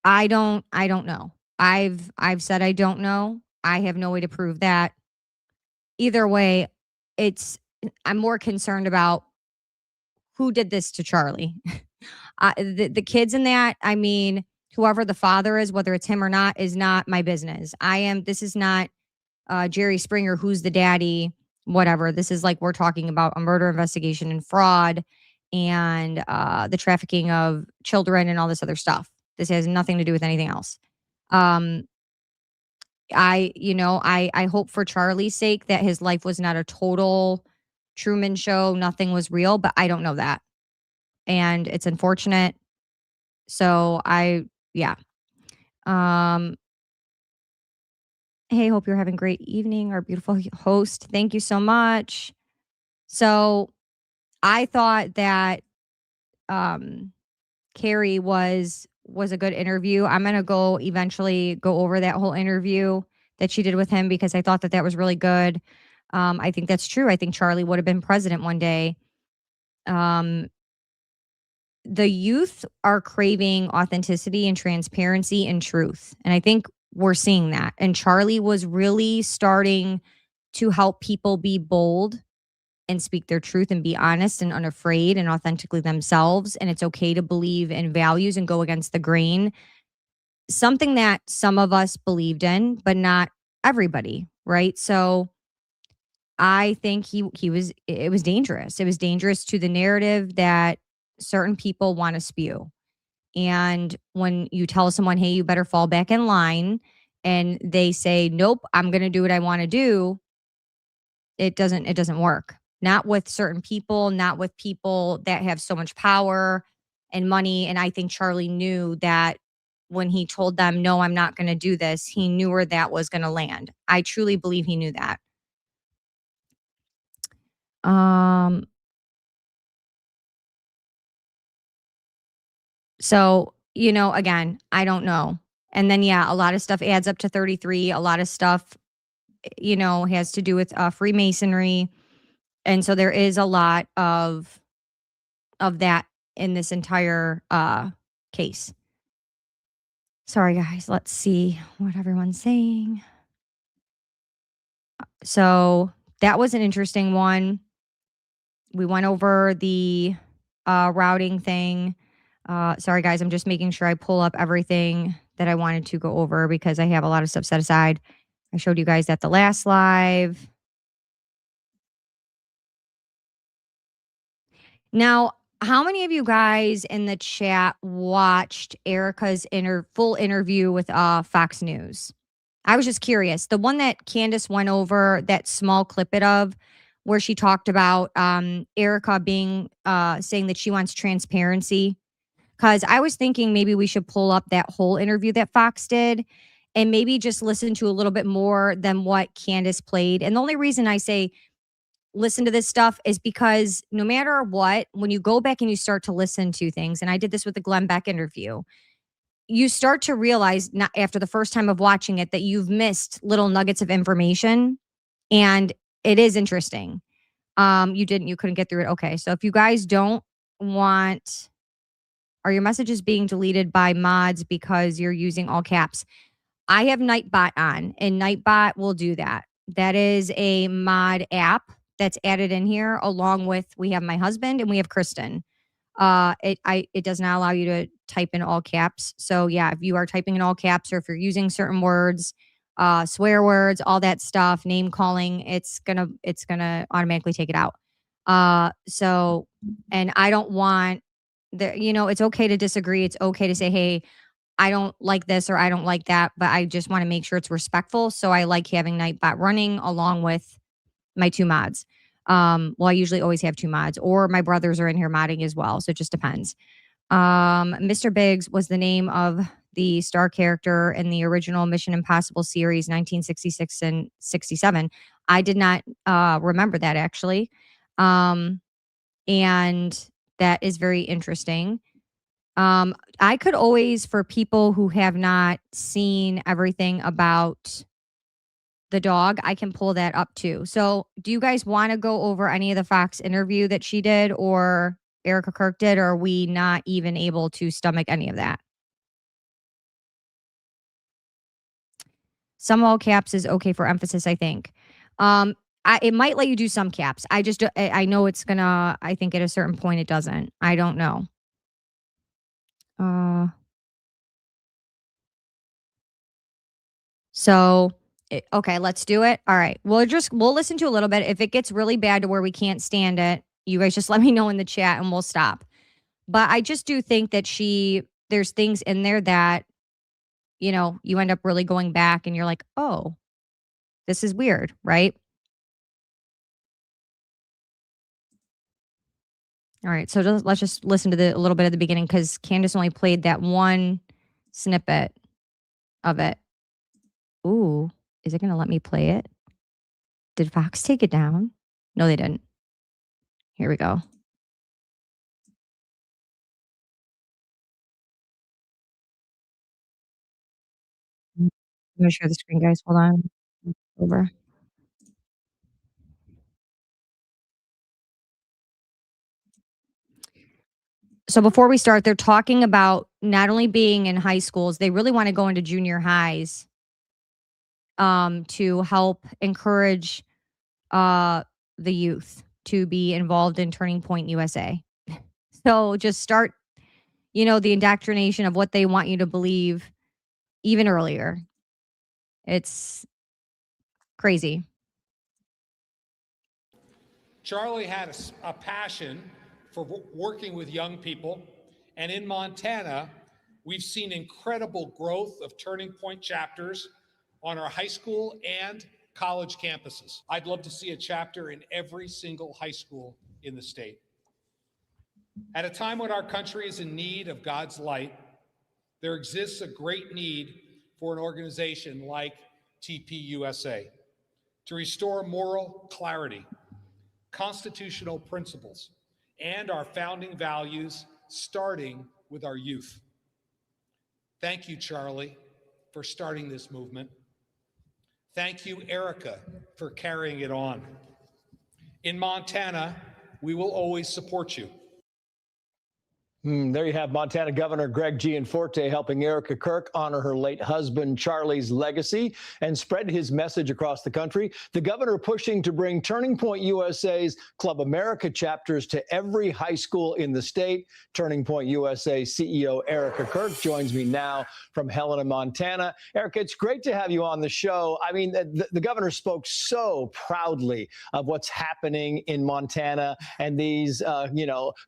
I don't know. I've said I don't know. I have no way to prove that. Either way, I'm more concerned about who did this to Charlie. The kids in that, I mean, whoever the father is, whether it's him or not, is not my business. This is not Jerry Springer, who's the daddy, whatever. This is like, we're talking about a murder investigation and fraud and the trafficking of children and all this other stuff. This has nothing to do with anything else. I hope for Charlie's sake that his life was not a total Truman Show. Nothing was real, but I don't know that. And it's unfortunate. So yeah. Hey, hope you're having a great evening, our beautiful host. Thank you so much. So I thought that Carrie was a good interview. I'm going to eventually go over that whole interview that she did with him because I thought that was really good. I think that's true. I think Charlie would have been president one day. The youth are craving authenticity and transparency and truth. And I think we're seeing that. And Charlie was really starting to help people be bold and speak their truth and be honest and unafraid and authentically themselves. And it's okay to believe in values and go against the grain. Something that some of us believed in, but not everybody, right? So I think it was dangerous. It was dangerous to the narrative that certain people want to spew. And when you tell someone, hey, you better fall back in line, and they say, nope, I'm going to do what I want to do, it doesn't work. Not with certain people, not with people that have so much power and money. And I think Charlie knew that when he told them, no, I'm not going to do this, he knew where that was going to land. I truly believe he knew that. So, again, I don't know. And then, yeah, a lot of stuff adds up to 33. A lot of stuff, has to do with Freemasonry. And so there is a lot of that in this entire case. Sorry, guys. Let's see what everyone's saying. So that was an interesting one. We went over the routing thing. Sorry, guys. I'm just making sure I pull up everything that I wanted to go over because I have a lot of stuff set aside. I showed you guys that the last live. Now, how many of you guys in the chat watched Erica's full interview with Fox News? I was just curious. The one that Candace went over, that small clip of, where she talked about Erica being saying that she wants transparency. Because I was thinking maybe we should pull up that whole interview that Fox did and maybe just listen to a little bit more than what Candace played. And the only reason I say listen to this stuff is because no matter what, when you go back and you start to listen to things, and I did this with the Glenn Beck interview, you start to realize not after the first time of watching it that you've missed little nuggets of information, and it is interesting. You couldn't get through it. Okay. So if you guys don't want, are your messages being deleted by mods because you're using all caps? I have Nightbot on, and Nightbot will do that. That is a mod app that's added in here along with, we have my husband and we have Kristen. It does not allow you to type in all caps. So yeah, if you are typing in all caps or if you're using certain words, swear words, all that stuff, name calling, it's gonna automatically take it out. So, and I don't want it's okay to disagree. It's okay to say, hey, I don't like this or I don't like that, but I just want to make sure it's respectful. So I like having Nightbot running along with my 2 mods. Well, I usually always have 2 mods, or my brothers are in here modding as well. So it just depends. Mr. Biggs was the name of the star character in the original Mission Impossible series, 1966 and 67. I did not remember that actually. And that is very interesting. I could always, for people who have not seen everything about the dog, I can pull that up too. So do you guys want to go over any of the Fox interview that she did or Erica Kirk did, or are we not even able to stomach any of that? Some all caps is okay for emphasis, I think. It might let you do some caps. I know it's gonna, I think at a certain point it doesn't. I don't know. Okay, let's do it. All right. We'll listen to a little bit. If it gets really bad to where we can't stand it, you guys just let me know in the chat and we'll stop. But I just do think that there's things in there that, you end up really going back and you're like, oh, this is weird, right? All right. So let's just listen to a little bit of the beginning because Candace only played that one snippet of it. Ooh, is it going to let me play it? Did Fox take it down? No, they didn't. Here we go. I'm going to share the screen, guys. Hold on. Over. So before we start, they're talking about not only being in high schools, they really want to go into junior highs to help encourage the youth to be involved in Turning Point USA. So just start, the indoctrination of what they want you to believe even earlier. It's crazy. Charlie had a passion for working with young people. And in Montana, we've seen incredible growth of Turning Point chapters on our high school and college campuses. I'd love to see a chapter in every single high school in the state. At a time when our country is in need of God's light, there exists a great need for an organization like TPUSA to restore moral clarity, constitutional principles, and our founding values, starting with our youth. Thank you, Charlie, for starting this movement. Thank you, Erica, for carrying it on. In Montana, we will always support you. There you have Montana Governor Greg Gianforte helping Erica Kirk honor her late husband Charlie's legacy and spread his message across the country. The governor pushing to bring Turning Point USA's Club America chapters to every high school in the state. Turning Point USA CEO Erica Kirk joins me now from Helena, Montana. Erica, it's great to have you on the show. I mean, the governor spoke so proudly of what's happening in Montana and these,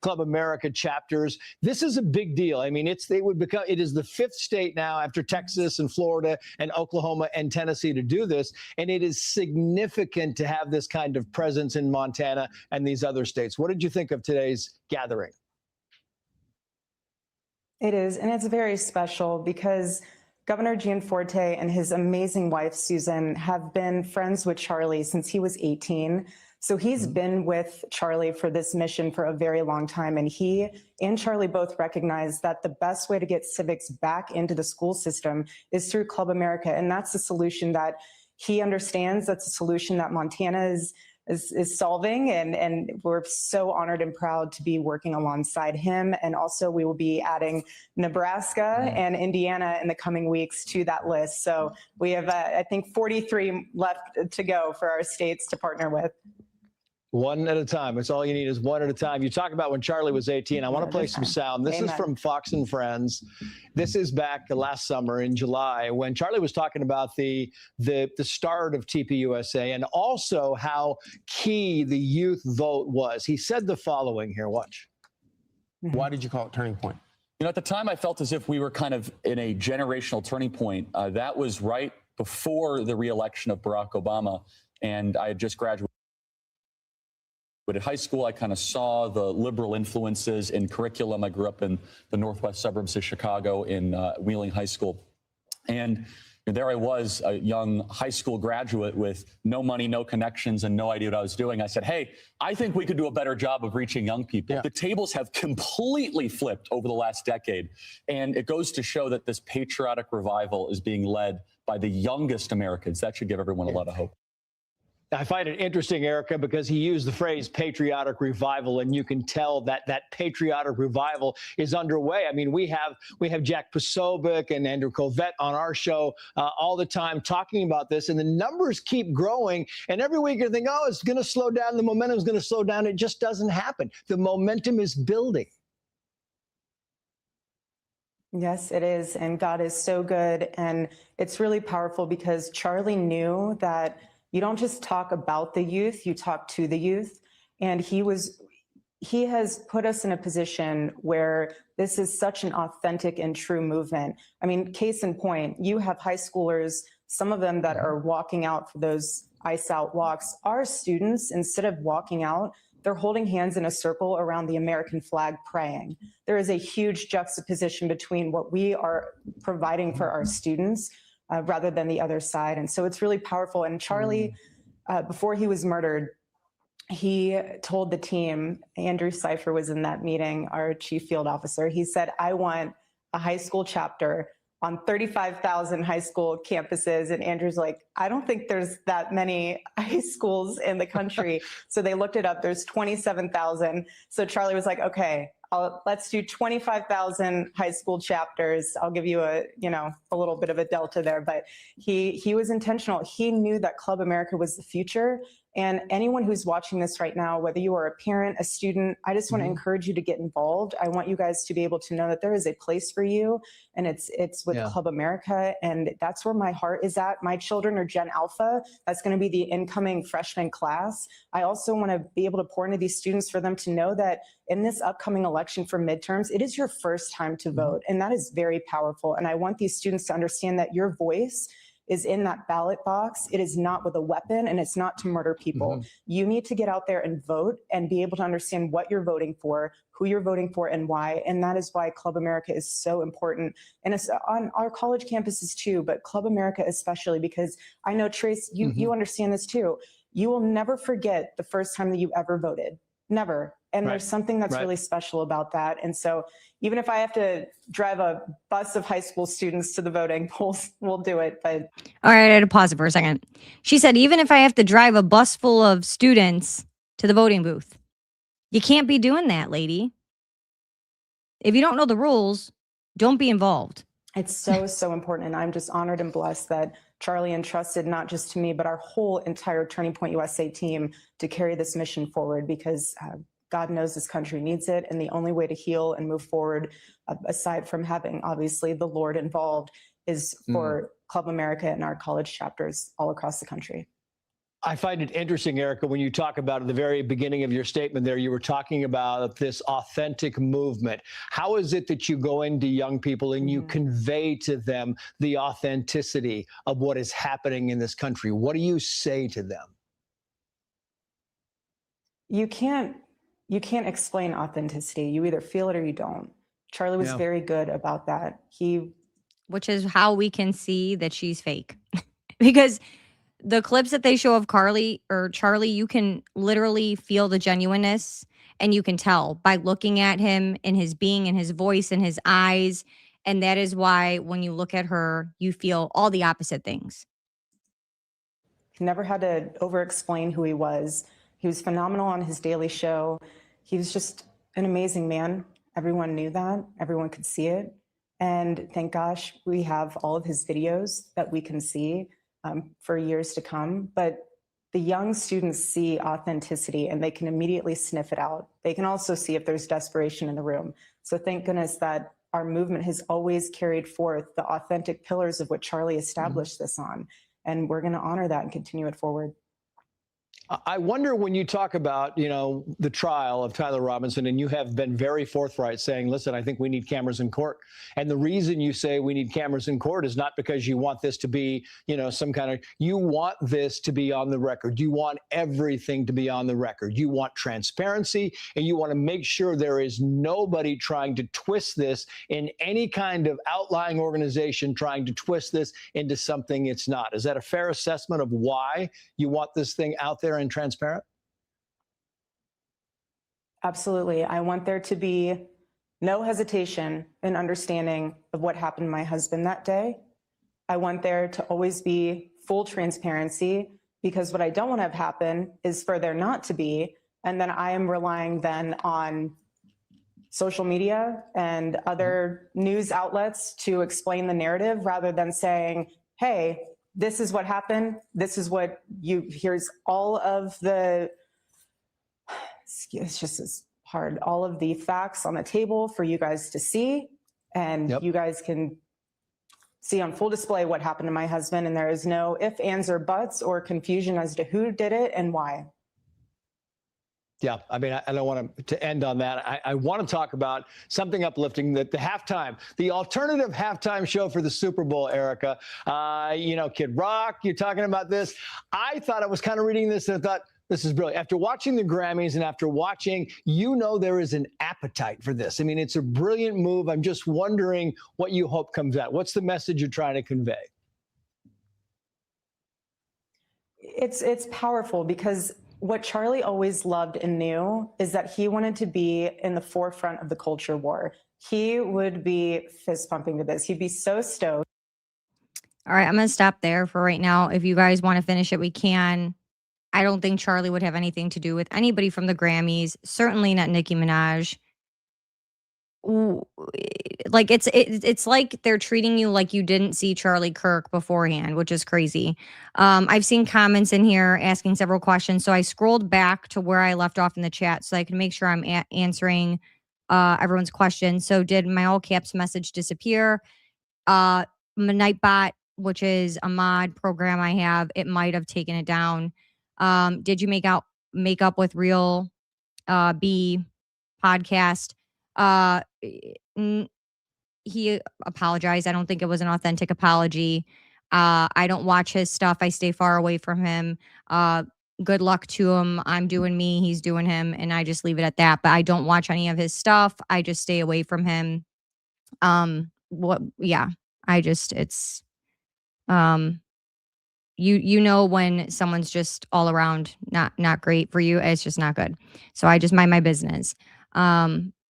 Club America chapters. This is a big deal. I mean, it is the 5th state now after Texas and Florida and Oklahoma and Tennessee to do this. And it is significant to have this kind of presence in Montana and these other states. What did you think of today's gathering? It is, and it's very special because Governor Gianforte and his amazing wife, Susan, have been friends with Charlie since he was 18. So he's been with Charlie for this mission for a very long time. And he and Charlie both recognize that the best way to get civics back into the school system is through Club America. And that's the solution that he understands. That's a solution that Montana is solving, and we're so honored and proud to be working alongside him. And also we will be adding Nebraska and Indiana in the coming weeks to that list. So we have, I think, 43 left to go for our states to partner with. One at a time. It's all you need is one at a time. You talk about when Charlie was 18. I want to play some sound. This is from Fox and Friends. This is back last summer in July when Charlie was talking about the start of TPUSA and also how key the youth vote was. He said the following here. Watch. Why did you call it Turning Point? You know, at the time, I felt as if we were kind of in a generational turning point. That was right before the re-election of Barack Obama, and I had just graduated. But at high school, I kind of saw the liberal influences in curriculum. I grew up in the northwest suburbs of Chicago in Wheeling High School. And there I was, a young high school graduate with no money, no connections, and no idea what I was doing. I said, hey, I think we could do a better job of reaching young people. Yeah. The tables have completely flipped over the last decade. And it goes to show that this patriotic revival is being led by the youngest Americans. That should give everyone a lot of hope. I find it interesting, Erica, because he used the phrase patriotic revival, and you can tell that that patriotic revival is underway. I mean, we have Jack Posobiec and Andrew Covette on our show all the time talking about this, and the numbers keep growing. And every week you think, oh, it's going to slow down. The momentum is going to slow down. It just doesn't happen. The momentum is building. Yes, it is. And God is so good. And it's really powerful because Charlie knew that you don't just talk about the youth, you talk to the youth. And he has put us in a position where this is such an authentic and true movement. I mean, case in point, you have high schoolers, some of them that are walking out for those ice out walks. Our students, instead of walking out, they're holding hands in a circle around the American flag praying. There is a huge juxtaposition between what we are providing for our students rather than the other side. And so it's really powerful. And Charlie, before he was murdered, he told the team, Andrew Cipher was in that meeting, our chief field officer, he said, I want a high school chapter on 35,000 high school campuses. And Andrew's like, I don't think there's that many high schools in the country. So they looked it up, there's 27,000. So Charlie was like, okay, let's do 25,000 high school chapters. I'll give you a little bit of a delta there, but he was intentional. He knew that Club America was the future. And anyone who's watching this right now, whether you are a parent, a student, I just want to encourage you to get involved. I want you guys to be able to know that there is a place for you, and it's with Club America, and that's where my heart is at. My children are Gen Alpha. That's going to be the incoming freshman class. I also want to be able to pour into these students for them to know that in this upcoming election for midterms, it is your first time to vote, and that is very powerful. And I want these students to understand that your voice is in that ballot box. It is not with a weapon, and it's not to murder people. You need to get out there and vote and be able to understand what you're voting for, who you're voting for, and why. And that is why Club America is so important. And it's on our college campuses too, but Club America especially, because I know, Trace, you understand this too. You will never forget the first time that you ever voted. Never. And there's something that's really special about that. And so even if I have to drive a bus of high school students to the voting polls, we'll do it. But all right, I had to pause it for a second. She said, even if I have to drive a bus full of students to the voting booth, you can't be doing that, lady. If you don't know the rules, don't be involved. It's so important. And I'm just honored and blessed that Charlie entrusted not just to me, but our whole entire Turning Point USA team to carry this mission forward, because God knows this country needs it. And the only way to heal and move forward, aside from having obviously the Lord involved, is for Club America and our college chapters all across the country. I find it interesting, Erica, when you talk about at the very beginning of your statement there, you were talking about this authentic movement. How is it that you go into young people and you convey to them the authenticity of what is happening in this country? What do you say to them? You can't explain authenticity. You either feel it or you don't. Charlie was very good about that. Which is how we can see that she's fake. Because the clips that they show of Carly or Charlie, you can literally feel the genuineness, and you can tell by looking at him and his being and his voice and his eyes. And that is why when you look at her, you feel all the opposite things. He never had to over explain who he was. He was phenomenal on his daily show. He was just an amazing man. Everyone knew that. Everyone could see it. And thank gosh we have all of his videos that we can see for years to come. But the young students see authenticity and they can immediately sniff it out. They can also see if there's desperation in the room. So thank goodness that our movement has always carried forth the authentic pillars of what Charlie established this on. And we're going to honor that and continue it forward. I wonder when you talk about, the trial of Tyler Robinson, and you have been very forthright saying, listen, I think we need cameras in court. And the reason you say we need cameras in court is not because you want this to be, some kind of, you want this to be on the record. You want everything to be on the record. You want transparency, and you want to make sure there is nobody trying to twist this in any kind of outlying organization trying to twist this into something it's not. Is that a fair assessment of why you want this thing out there and transparent? Absolutely. I want there to be no hesitation in understanding of what happened to my husband that day. I want there to always be full transparency, because what I don't want to have happen is for there not to be, and then I am relying then on social media and other news outlets to explain the narrative rather than saying, hey, this is what happened. This is what here's all of the, it's just as hard, all of the facts on the table for you guys to see. And you guys can see on full display what happened to my husband. And there is no ifs, ands, or buts or confusion as to who did it and why. Yeah, I mean, I don't want to end on that. I want to talk about something uplifting, that the alternative halftime show for the Super Bowl, Erica. Kid Rock, you're talking about this. I thought I was kind of reading this and I thought, this is brilliant. After watching the Grammys and after watching, there is an appetite for this. I mean, it's a brilliant move. I'm just wondering what you hope comes out. What's the message you're trying to convey? It's powerful, because what Charlie always loved and knew is that he wanted to be in the forefront of the culture war. He would be fist pumping to this. He'd be so stoked. All right, I'm going to stop there for right now. If you guys want to finish it, we can. I don't think Charlie would have anything to do with anybody from the Grammys. Certainly not Nicki Minaj. Like it's like they're treating you like you didn't see Charlie Kirk beforehand, which is crazy. I've seen comments in here asking several questions, so I scrolled back to where I left off in the chat so I can make sure I'm answering everyone's questions. So did my all caps message disappear? Nightbot, which is a mod program I have, it might have taken it down. Did you make up with Real B podcast? He apologized. I don't think it was an authentic apology. I don't watch his stuff. I stay far away from him. Good luck to him. I'm doing me, he's doing him, and I just leave it at that. But I don't watch any of his stuff. I just stay away from him. When someone's just all around not great for you, it's just not good. So I just mind my business.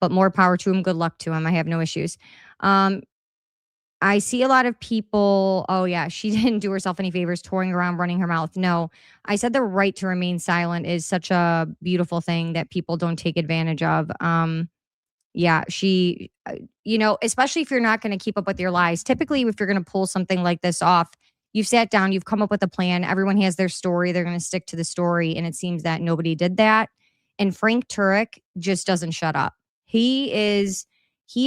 But more power to him. Good luck to him. I have no issues. I see a lot of people. Oh yeah, she didn't do herself any favors touring around running her mouth. No, I said the right to remain silent is such a beautiful thing that people don't take advantage of. She, especially if you're not going to keep up with your lies. Typically, if you're going to pull something like this off, you've sat down, you've come up with a plan. Everyone has their story. They're going to stick to the story. And it seems that nobody did that. And Frank Turek just doesn't shut up. He is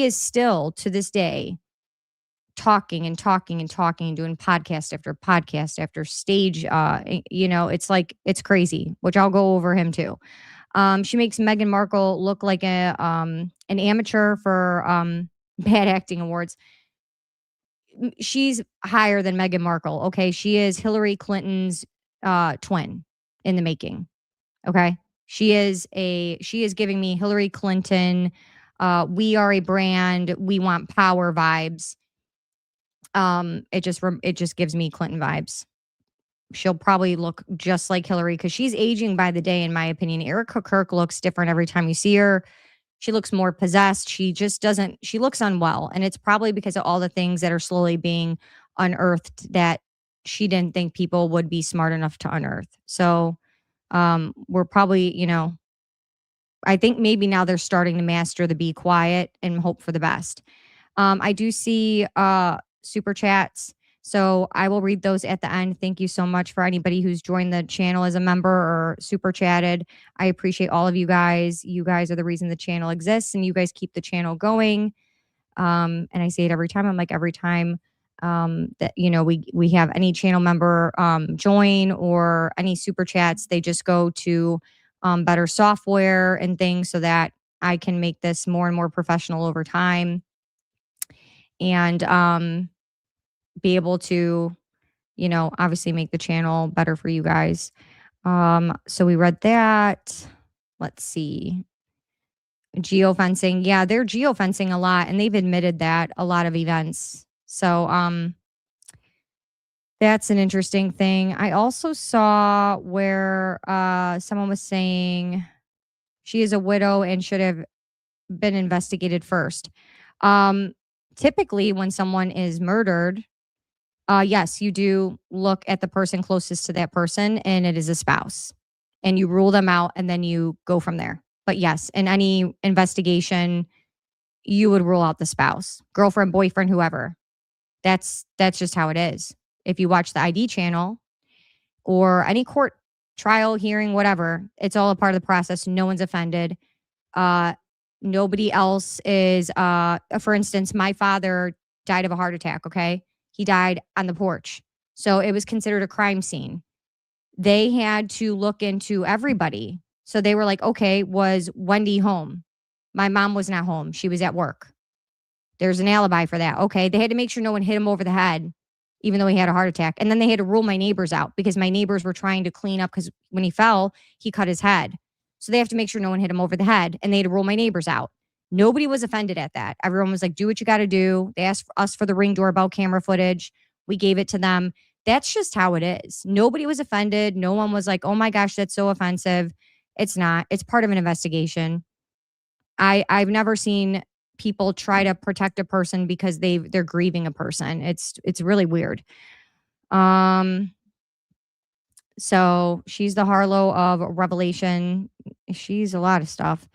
still to this day talking and talking and talking and doing podcast after podcast after stage. It's like, it's crazy, which I'll go over him too. She makes Meghan Markle look like an amateur for bad acting awards. She's higher than Meghan Markle. Okay. She is Hillary Clinton's twin in the making. Okay. She is giving me Hillary Clinton. We are a brand. We want power vibes. It just gives me Clinton vibes. she'll probably look just like Hillary because she's aging by the day, in my opinion. Erica Kirk looks different every time you see her. She looks more possessed. She just doesn't, she looks unwell. And it's probably because of all the things that are slowly being unearthed that she didn't think people would be smart enough to unearth. So we're probably, I think maybe now they're starting to master the be quiet and hope for the best. I do see super chats. So I will read those at the end. Thank you so much for anybody who's joined the channel as a member or super chatted. I appreciate all of you guys. You guys are the reason the channel exists and you guys keep the channel going. And I say it every time. I'm like, every time that, we have any channel member join or any super chats, they just go to better software and things so that I can make this more and more professional over time. And be able to, obviously make the channel better for you guys. So we read that. Let's see. Geofencing. Yeah, they're geofencing a lot, and they've admitted that a lot of events. So that's an interesting thing. I also saw where someone was saying she is a widow and should have been investigated first. Typically, when someone is murdered, yes, you do look at the person closest to that person, and it is a spouse. And you rule them out, and then you go from there. But yes, in any investigation, you would rule out the spouse, girlfriend, boyfriend, whoever. That's just how it is. If you watch the ID channel or any court trial, hearing, whatever, it's all a part of the process. No one's offended. Nobody else is, for instance, my father died of a heart attack, okay? He died on the porch. So it was considered a crime scene. They had to look into everybody. So they were like, okay, was Wendy home? My mom was not home. She was at work. There's an alibi for that. Okay. They had to make sure no one hit him over the head, even though he had a heart attack. And then they had to rule my neighbors out because my neighbors were trying to clean up because when he fell, he cut his head. So they have to make sure no one hit him over the head, and they had to rule my neighbors out. Nobody was offended at that. Everyone was like, do what you got to do. They asked us for the Ring doorbell camera footage. We gave it to them. That's just how it is. Nobody was offended. No one was like, oh my gosh, that's so offensive. It's not. It's part of an investigation. I've never seen people try to protect a person because they're grieving a person. It's really weird. So she's the Harlow of Revelation. She's a lot of stuff.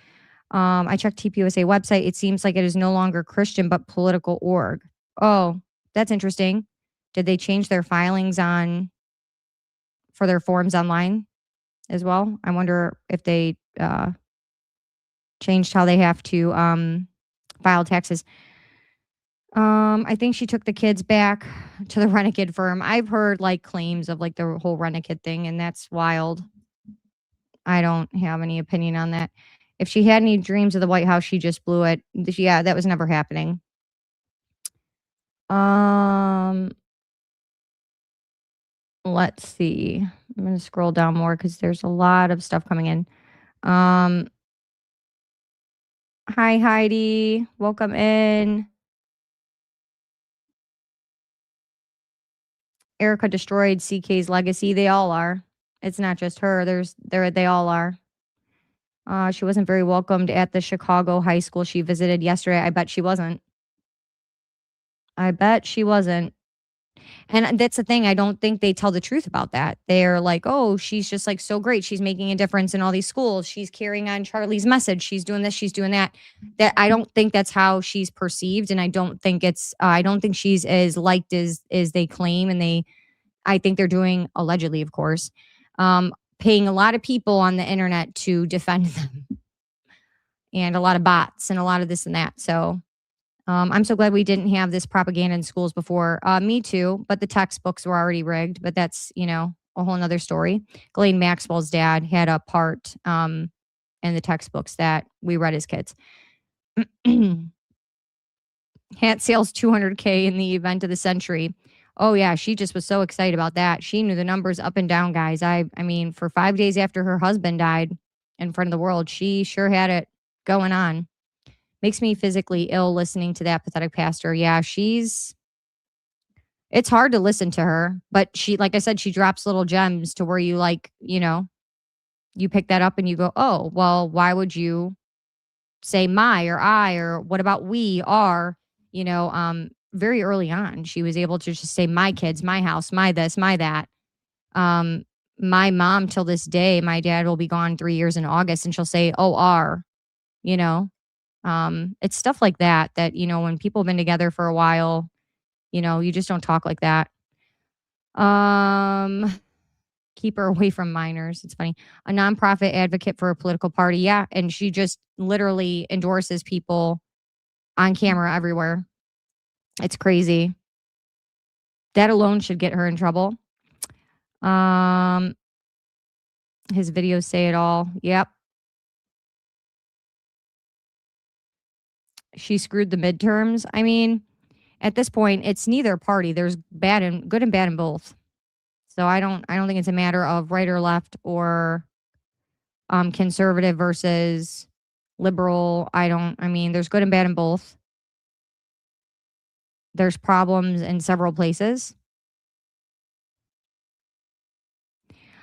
I checked TPUSA website. It seems like it is no longer Christian, but political org. Oh, that's interesting. Did they change their filings for their forms online as well? I wonder if they changed how they have to file taxes. I think she took the kids back to the Renegade firm. I've heard like claims of like the whole Renegade thing, and that's wild. I don't have any opinion on that. If she had any dreams of the White House, she just blew it. Yeah, that was never happening. Let's see. I'm going to scroll down more because there's a lot of stuff coming in. Hi, Heidi. Welcome in. Erica destroyed CK's legacy. They all are. It's not just her. They all are. She wasn't very welcomed at the Chicago high school she visited yesterday. I bet she wasn't. And that's the thing. I don't think they tell the truth about that. They're like, oh, she's just like so great. She's making a difference in all these schools. She's carrying on Charlie's message. She's doing this. She's doing that. That I don't think that's how she's perceived. And I don't think I don't think she's as liked as they claim. And I think they're doing, allegedly, of course, paying a lot of people on the internet to defend them, and a lot of bots and a lot of this and that. So I'm so glad we didn't have this propaganda in schools before. Me too, but the textbooks were already rigged. But that's, a whole nother story. Ghislaine Maxwell's dad had a part in the textbooks that we read as kids. Hat sales 200K in the event of the century. Oh yeah, she just was so excited about that. She knew the numbers up and down, guys. I mean, for 5 days after her husband died in front of the world, she sure had it going on. Makes me physically ill listening to that pathetic pastor. Yeah, she's It's hard to listen to her, but she, like I said, she drops little gems to where you like, you pick that up and you go, oh, well, why would you say my or I or what about we are, very early on, she was able to just say my kids, my house, my this, my that. Um, my mom till this day, my dad will be gone 3 years in August and she'll say, oh, our, you know, it's stuff like that, when people have been together for a while, you just don't talk like that. Um, keep her away from minors. It's funny. A nonprofit advocate for a political party. Yeah. And she just literally endorses people on camera everywhere. It's crazy. That alone should get her in trouble. His videos say it all. Yep. She screwed the midterms. I mean, at this point, it's neither party. There's bad and good and bad in both. So I don't think it's a matter of right or left or conservative versus liberal. There's good and bad in both. There's problems in several places.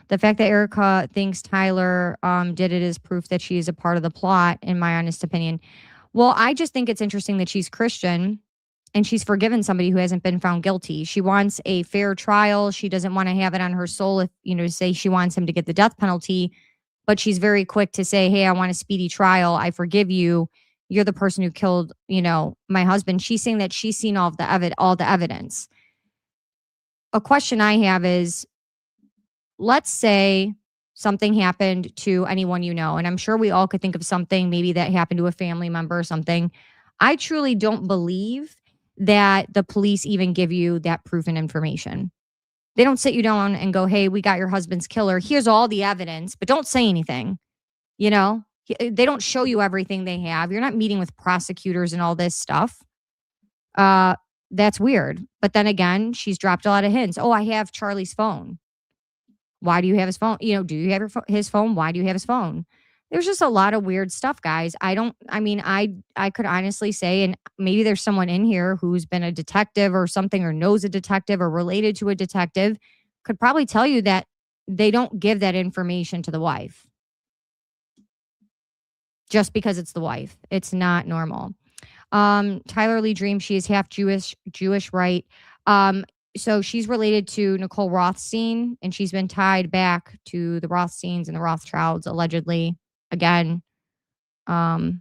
The fact that Erica thinks Tyler did it is proof that she is a part of the plot, in my honest opinion. Well, I just think it's interesting that she's Christian and she's forgiven somebody who hasn't been found guilty. She wants a fair trial. She doesn't want to have it on her soul if, to say she wants him to get the death penalty, but she's very quick to say, hey, I want a speedy trial. I forgive you. You're the person who killed, my husband. She's saying that she's seen all the evidence. A question I have is, let's say something happened to anyone and I'm sure we all could think of something maybe that happened to a family member or something. I truly don't believe that the police even give you that proof and information. They don't sit you down and go, hey, we got your husband's killer. Here's all the evidence, but don't say anything. They don't show you everything they have. You're not meeting with prosecutors and all this stuff. That's weird. But then again, she's dropped a lot of hints. Oh, I have Charlie's phone. Why do you have his phone? Do you have his phone? Why do you have his phone? There's just a lot of weird stuff, guys. I could honestly say, and maybe there's someone in here who's been a detective or something, or knows a detective or related to a detective, could probably tell you that they don't give that information to the wife. Just because it's the wife. It's not normal. Tyler Lee Dream, she is half Jewish, right? So she's related to Nicole Rothstein, and she's been tied back to the Rothsteins and the Rothschilds, allegedly. Again, there's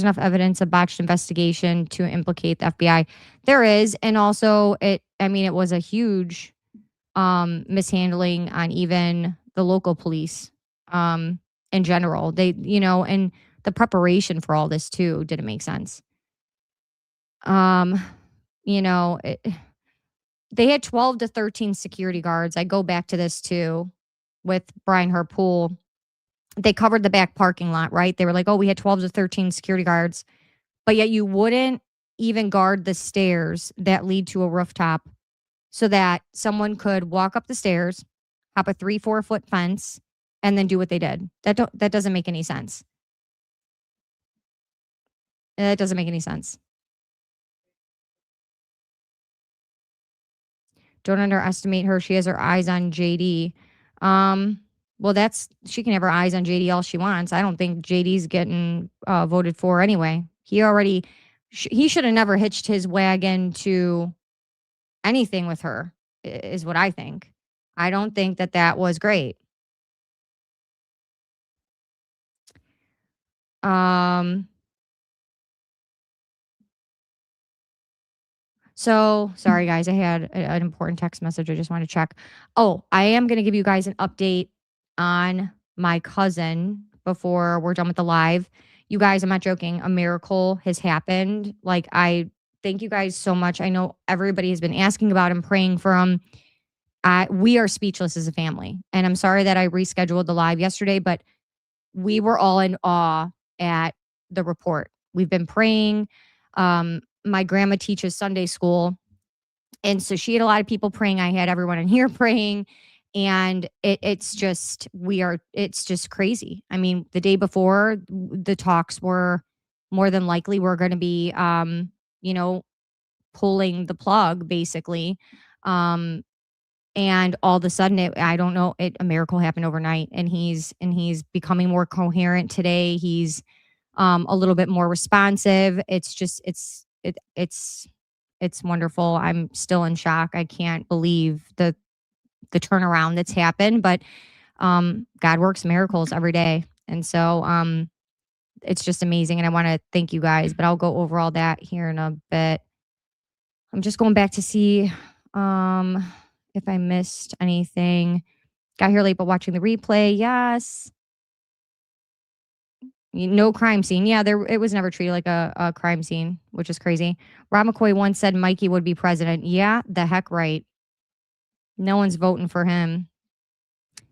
enough evidence of botched investigation to implicate the FBI. There is, and also it was a huge mishandling on even the local police in general. They, and the preparation for all this too didn't make sense. They had 12 to 13 security guards. I go back to this too with Brian Harpool. They covered the back parking lot, right? They were like, oh, we had 12 to 13 security guards, but yet you wouldn't even guard the stairs that lead to a rooftop so that someone could walk up the stairs, hop a 3-4 foot fence, and then do what they did. That doesn't make any sense. That doesn't make any sense. Don't underestimate her. She has her eyes on JD. Well, she can have her eyes on JD all she wants. I don't think JD's getting voted for anyway. He should have never hitched his wagon to anything with her, is what I think. I don't think that was great. So, sorry, guys. I had an important text message I just want to check. Oh, I am going to give you guys an update on my cousin before we're done with the live. You guys, I'm not joking. A miracle has happened. Like, I thank you guys so much. I know everybody has been asking about him, praying for him. We are speechless as a family. And I'm sorry that I rescheduled the live yesterday, but we were all in awe at the report. We've been praying. My grandma teaches Sunday school. And so she had a lot of people praying. I had everyone in here praying. And it's just crazy. The day before, the talks were more than likely we're going to be, pulling the plug basically. And all of a sudden I don't know, a miracle happened overnight, and he's becoming more coherent today. He's a little bit more responsive. It's just it's wonderful. I'm still in shock. I can't believe the turnaround that's happened, but God works miracles every day. And so it's just amazing, and I want to thank you guys, but I'll go over all that here in a bit. I'm just going back to see if I missed anything. Got here late, but watching the replay. Yes. No crime scene. Yeah, it was never treated like a crime scene, which is crazy. Rob McCoy once said Mikey would be president. Yeah, the heck right. No one's voting for him.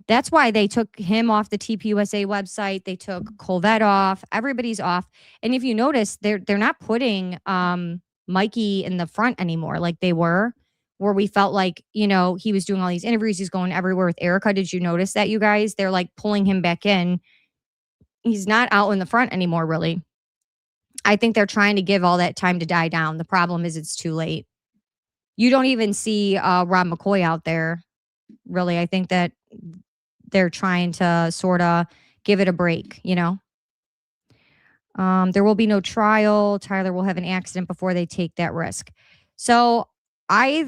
That's why they took him off the TPUSA website. They took Colvette off. Everybody's off. And if you notice, they're not putting Mikey in the front anymore like they were, where we felt like, you know, he was doing all these interviews. He's going everywhere with Erica. Did you notice that, you guys? They're like pulling him back in. He's not out in the front anymore, really. I think they're trying to give all that time to die down. The problem is it's too late. You don't even see Rob McCoy out there, really. I think that they're trying to sort of give it a break, you know. There will be no trial. Tyler will have an accident before they take that risk. So I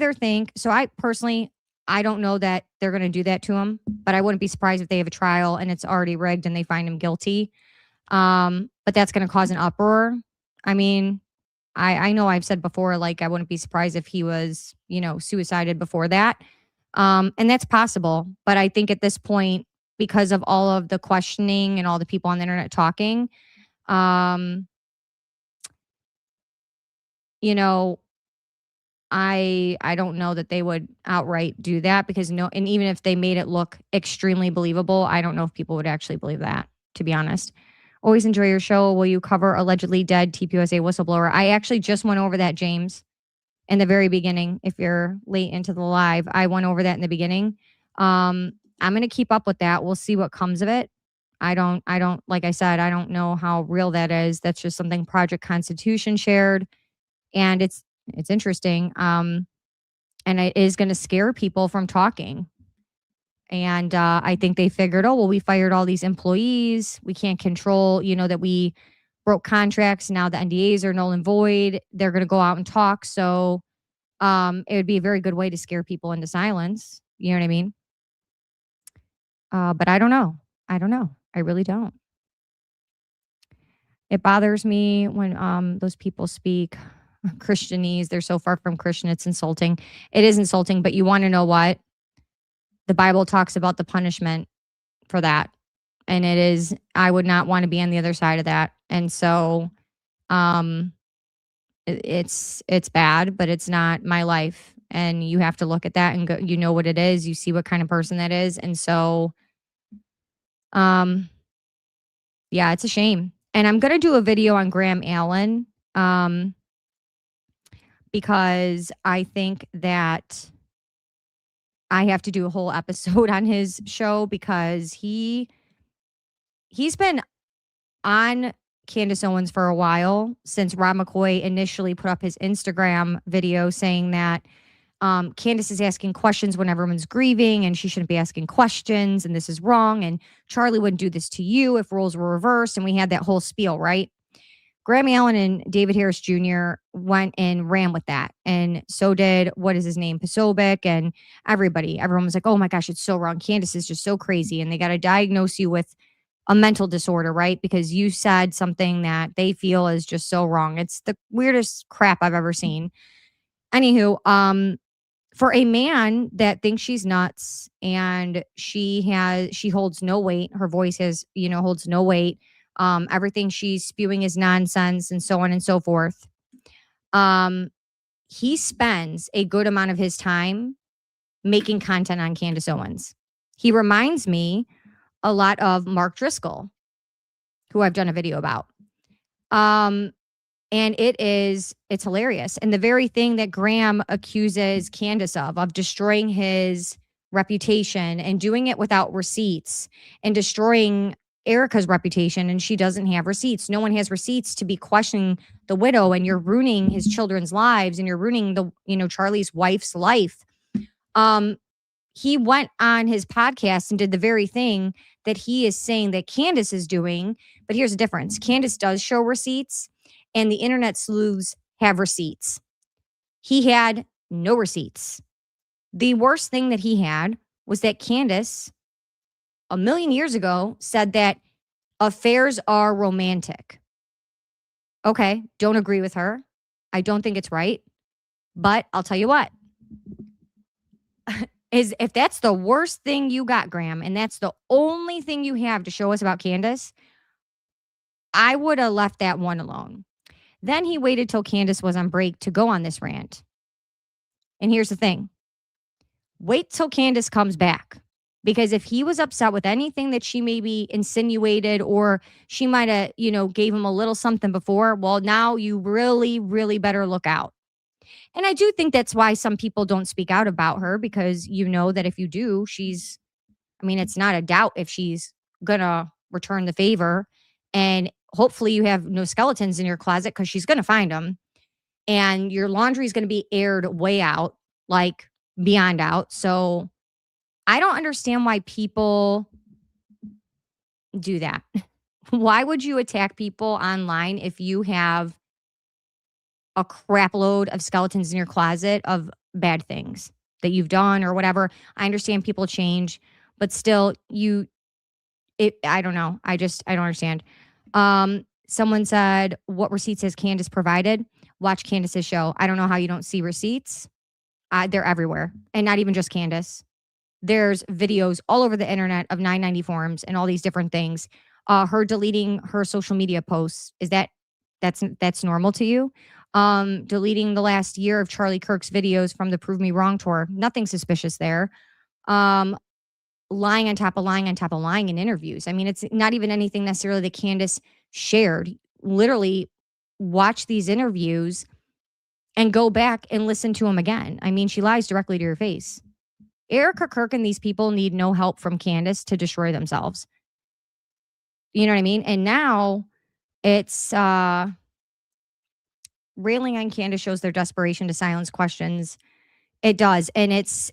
personally, I don't know that they're going to do that to him, but I wouldn't be surprised if they have a trial and it's already rigged and they find him guilty. But that's going to cause an uproar. I mean, I know I've said before, like, I wouldn't be surprised if he was, you know, suicided before that. And that's possible. But I think at this point, because of all of the questioning and all the people on the internet talking, you know, I don't know that they would outright do that, because and even if they made it look extremely believable, I don't know if people would actually believe that, to be honest. Always enjoy your show. Will you cover allegedly dead TPUSA whistleblower? I actually just went over that, James, in the very beginning. If you're late into the live, I went over that in the beginning. I'm going to keep up with that. We'll see what comes of it. I don't, like I said, I don't know how real that is. That's just something Project Constitution shared. And it's interesting. And it is going to scare people from talking. And I think they figured, oh, well, we fired all these employees. We can't control, you know, that we broke contracts. Now the NDAs are null and void. They're going to go out and talk. So it would be a very good way to scare people into silence. You know what I mean? But I don't know. I really don't. It bothers me when those people speak Christianese. They're so far from Christian. It's insulting. It is insulting, but you want to know what? The Bible talks about the punishment for that. And it is, I would not want to be on the other side of that. And so it's bad, but it's not my life. And you have to look at that and go, you know what it is. You see what kind of person that is. And so, yeah, it's a shame. And I'm going to do a video on Graham Allen because I think that I have to do a whole episode on his show, because he's been on Candace Owens for a while, since Rob McCoy initially put up his Instagram video saying that Candace is asking questions when everyone's grieving and she shouldn't be asking questions and this is wrong and Charlie wouldn't do this to you if roles were reversed. And we had that whole spiel, right? Graham Allen and David Harris Jr. went and ran with that. And so did, what is his name, Posobiec, and everybody. Everyone was like, oh my gosh, it's so wrong. Candace is just so crazy. And they got to diagnose you with a mental disorder, right? Because you said something that they feel is just so wrong. It's the weirdest crap I've ever seen. Anywho, for a man that thinks she's nuts and she holds no weight, her voice holds no weight. Everything she's spewing is nonsense and so on and so forth. He spends a good amount of his time making content on Candace Owens. He reminds me a lot of Mark Driscoll, who I've done a video about. And it's hilarious. And the very thing that Graham accuses Candace of destroying his reputation and doing it without receipts and destroying Erica's reputation, and she doesn't have receipts. No one has receipts to be questioning the widow and you're ruining his children's lives and you're ruining Charlie's wife's life. He went on his podcast and did the very thing that he is saying that Candace is doing. But here's the difference. Candace does show receipts and the internet sleuths have receipts. He had no receipts. The worst thing that he had was that Candace, a million years ago, said that affairs are romantic. Okay, don't agree with her. I don't think it's right. But I'll tell you what. Is if that's the worst thing you got, Graham, and that's the only thing you have to show us about Candace, I would have left that one alone. Then he waited till Candace was on break to go on this rant. And here's the thing. Wait till Candace comes back. Because if he was upset with anything that she maybe insinuated or she might have, gave him a little something before, well, now you really, really better look out. And I do think that's why some people don't speak out about her, because you know that if you do, it's not a doubt if she's going to return the favor. And hopefully you have no skeletons in your closet because she's going to find them. And your laundry is going to be aired way out, like beyond out. So I don't understand why people do that. Why would you attack people online if you have a crap load of skeletons in your closet of bad things that you've done or whatever? I understand people change, but still I don't know. I don't understand. Someone said, what receipts has Candace provided? Watch Candace's show. I don't know how you don't see receipts. They're everywhere. And not even just Candace. There's videos all over the internet of 990 forums and all these different things. Her deleting her social media posts. Is that's normal to you? Deleting the last year of Charlie Kirk's videos from the Prove Me Wrong tour. Nothing suspicious there. Lying on top of lying on top of lying in interviews. I mean, it's not even anything necessarily that Candace shared. Literally watch these interviews and go back and listen to them again. I mean, she lies directly to your face. Erica Kirk and these people need no help from Candace to destroy themselves. You know what I mean? And now it's railing on Candace shows their desperation to silence questions. It does. And it's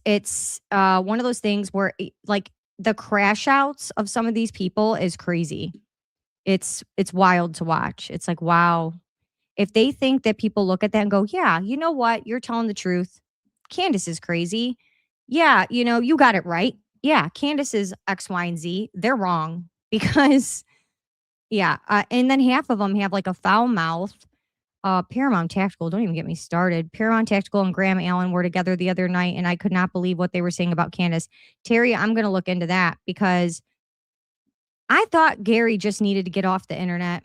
one of those things where like the crash outs of some of these people is crazy. It's wild to watch. It's like, wow. If they think that people look at that and go, yeah, you know what? You're telling the truth. Candace is crazy. Yeah, you got it right. Yeah, Candace is X, Y, and Z. They're wrong because, yeah. And then half of them have like a foul mouth. Paramount Tactical, don't even get me started. Paramount Tactical and Graham Allen were together the other night, and I could not believe what they were saying about Candace. Terry, I'm going to look into that because I thought Gary just needed to get off the internet.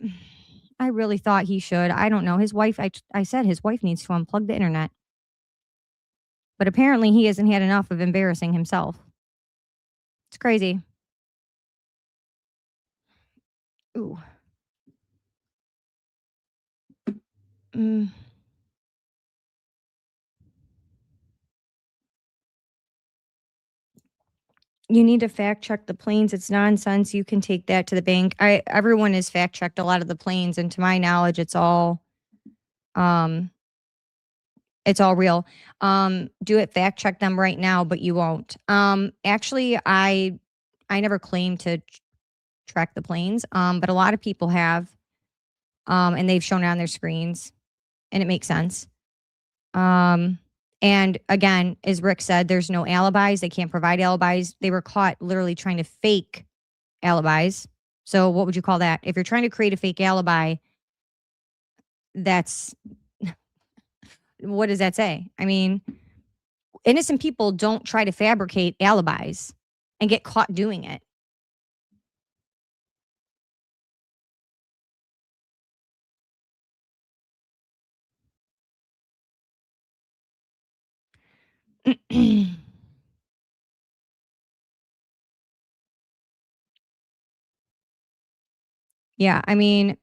I really thought he should. I don't know. His wife, I said his wife needs to unplug the internet. But apparently he hasn't had enough of embarrassing himself. It's crazy. Ooh. You need to fact check the planes. It's nonsense. You can take that to the bank. Everyone has fact checked a lot of the planes, and to my knowledge, it's all real. Do it, fact check them right now, but you won't. Actually, I never claimed to track the planes, but a lot of people have, and they've shown it on their screens, and it makes sense. And again, as Rick said, there's no alibis. They can't provide alibis. They were caught literally trying to fake alibis. So what would you call that? If you're trying to create a fake alibi, that's what does that say? I mean, innocent people don't try to fabricate alibis and get caught doing it. Yeah, I mean,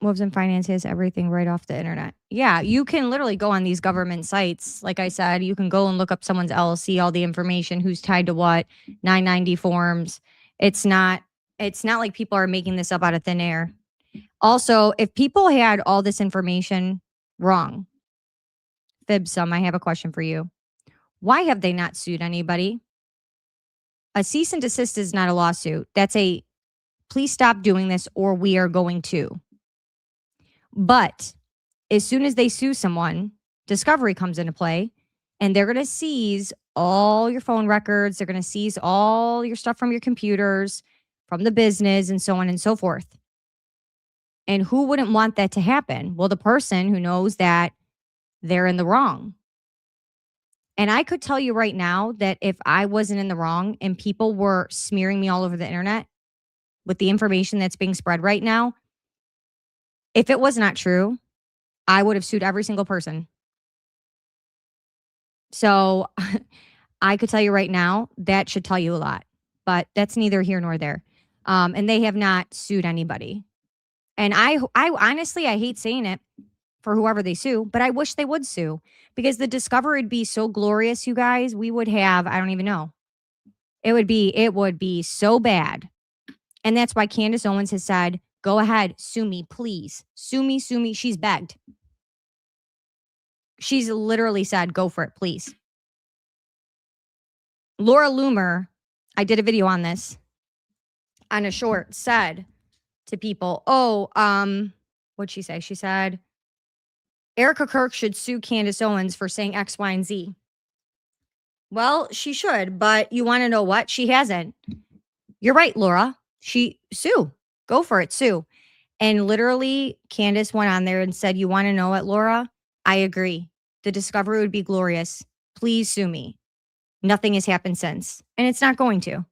Wolves and Finance has everything right off the internet. Yeah, you can literally go on these government sites. Like I said, you can go and look up someone's LLC, all the information, who's tied to what, 990 forms. It's not like people are making this up out of thin air. Also, if people had all this information wrong, Fibsum, I have a question for you. Why have they not sued anybody? A cease and desist is not a lawsuit. That's a please stop doing this or we are going to. But as soon as they sue someone, discovery comes into play and they're going to seize all your phone records. They're going to seize all your stuff from your computers, from the business, and so on and so forth. And who wouldn't want that to happen? Well, the person who knows that they're in the wrong. And I could tell you right now that if I wasn't in the wrong and people were smearing me all over the internet with the information that's being spread right now, if it was not true, I would have sued every single person. So I could tell you right now, that should tell you a lot. But that's neither here nor there. And they have not sued anybody. And I honestly, I hate saying it for whoever they sue, but I wish they would sue because the discovery would be so glorious, you guys. We would have, I don't even know. It would be so bad. And that's why Candace Owens has said, go ahead, sue me, please. Sue me, sue me. She's begged. She's literally said, go for it, please. Laura Loomer, I did a video on this, on a short, said to people, what'd she say? She said, Erica Kirk should sue Candace Owens for saying X, Y, and Z. Well, she should, but you want to know what? She hasn't. You're right, Laura. Sue. Go for it, sue. And literally, Candace went on there and said, you want to know what, Laura? I agree. The discovery would be glorious. Please sue me. Nothing has happened since. And it's not going to.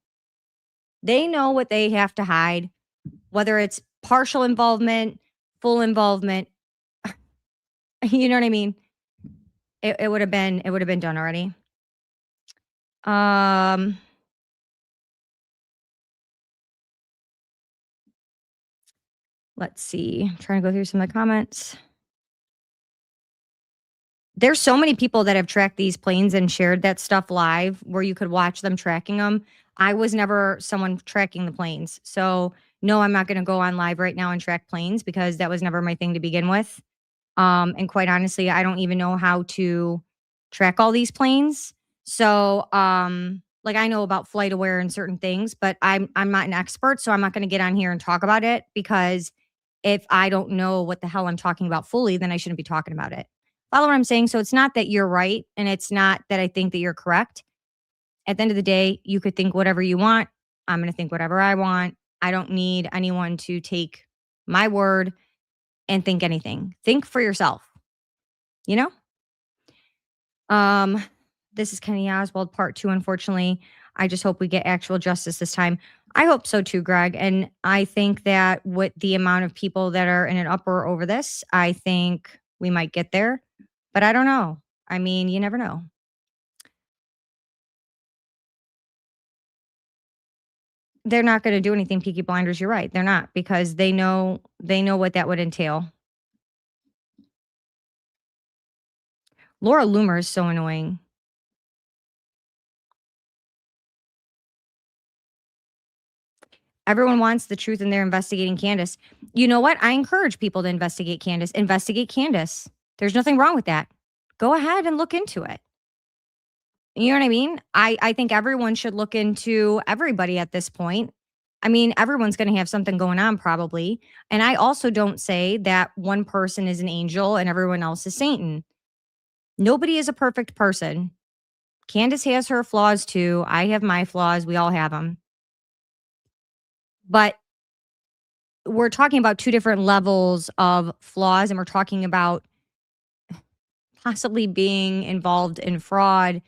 They know what they have to hide, whether it's partial involvement, full involvement. You know what I mean? It would have been done already. Let's see. I'm trying to go through some of the comments. There's so many people that have tracked these planes and shared that stuff live where you could watch them tracking them. I was never someone tracking the planes. So no, I'm not going to go on live right now and track planes because that was never my thing to begin with. And quite honestly, I don't even know how to track all these planes. So, like I know about flight aware and certain things, but I'm not an expert, so I'm not going to get on here and talk about it because if I don't know what the hell I'm talking about fully, then I shouldn't be talking about it. Follow what I'm saying? So it's not that you're right, and it's not that I think that you're correct. At the end of the day, you could think whatever you want. I'm going to think whatever I want. I don't need anyone to take my word and think anything. Think for yourself. You know? This is Kenny Oswald, part 2, unfortunately. I just hope we get actual justice this time. I hope so too, Greg. And I think that with the amount of people that are in an uproar over this, I think we might get there. But I don't know. I mean, you never know. They're not going to do anything, Peaky Blinders. You're right. They're not, because they know what that would entail. Laura Loomer is so annoying. Everyone wants the truth and they're investigating Candace. You know what? I encourage people to investigate Candace. Investigate Candace. There's nothing wrong with that. Go ahead and look into it. You know what I mean? I think everyone should look into everybody at this point. I mean, everyone's going to have something going on probably. And I also don't say that one person is an angel and everyone else is Satan. Nobody is a perfect person. Candace has her flaws too. I have my flaws. We all have them. But we're talking about two different levels of flaws, and we're talking about possibly being involved in fraud,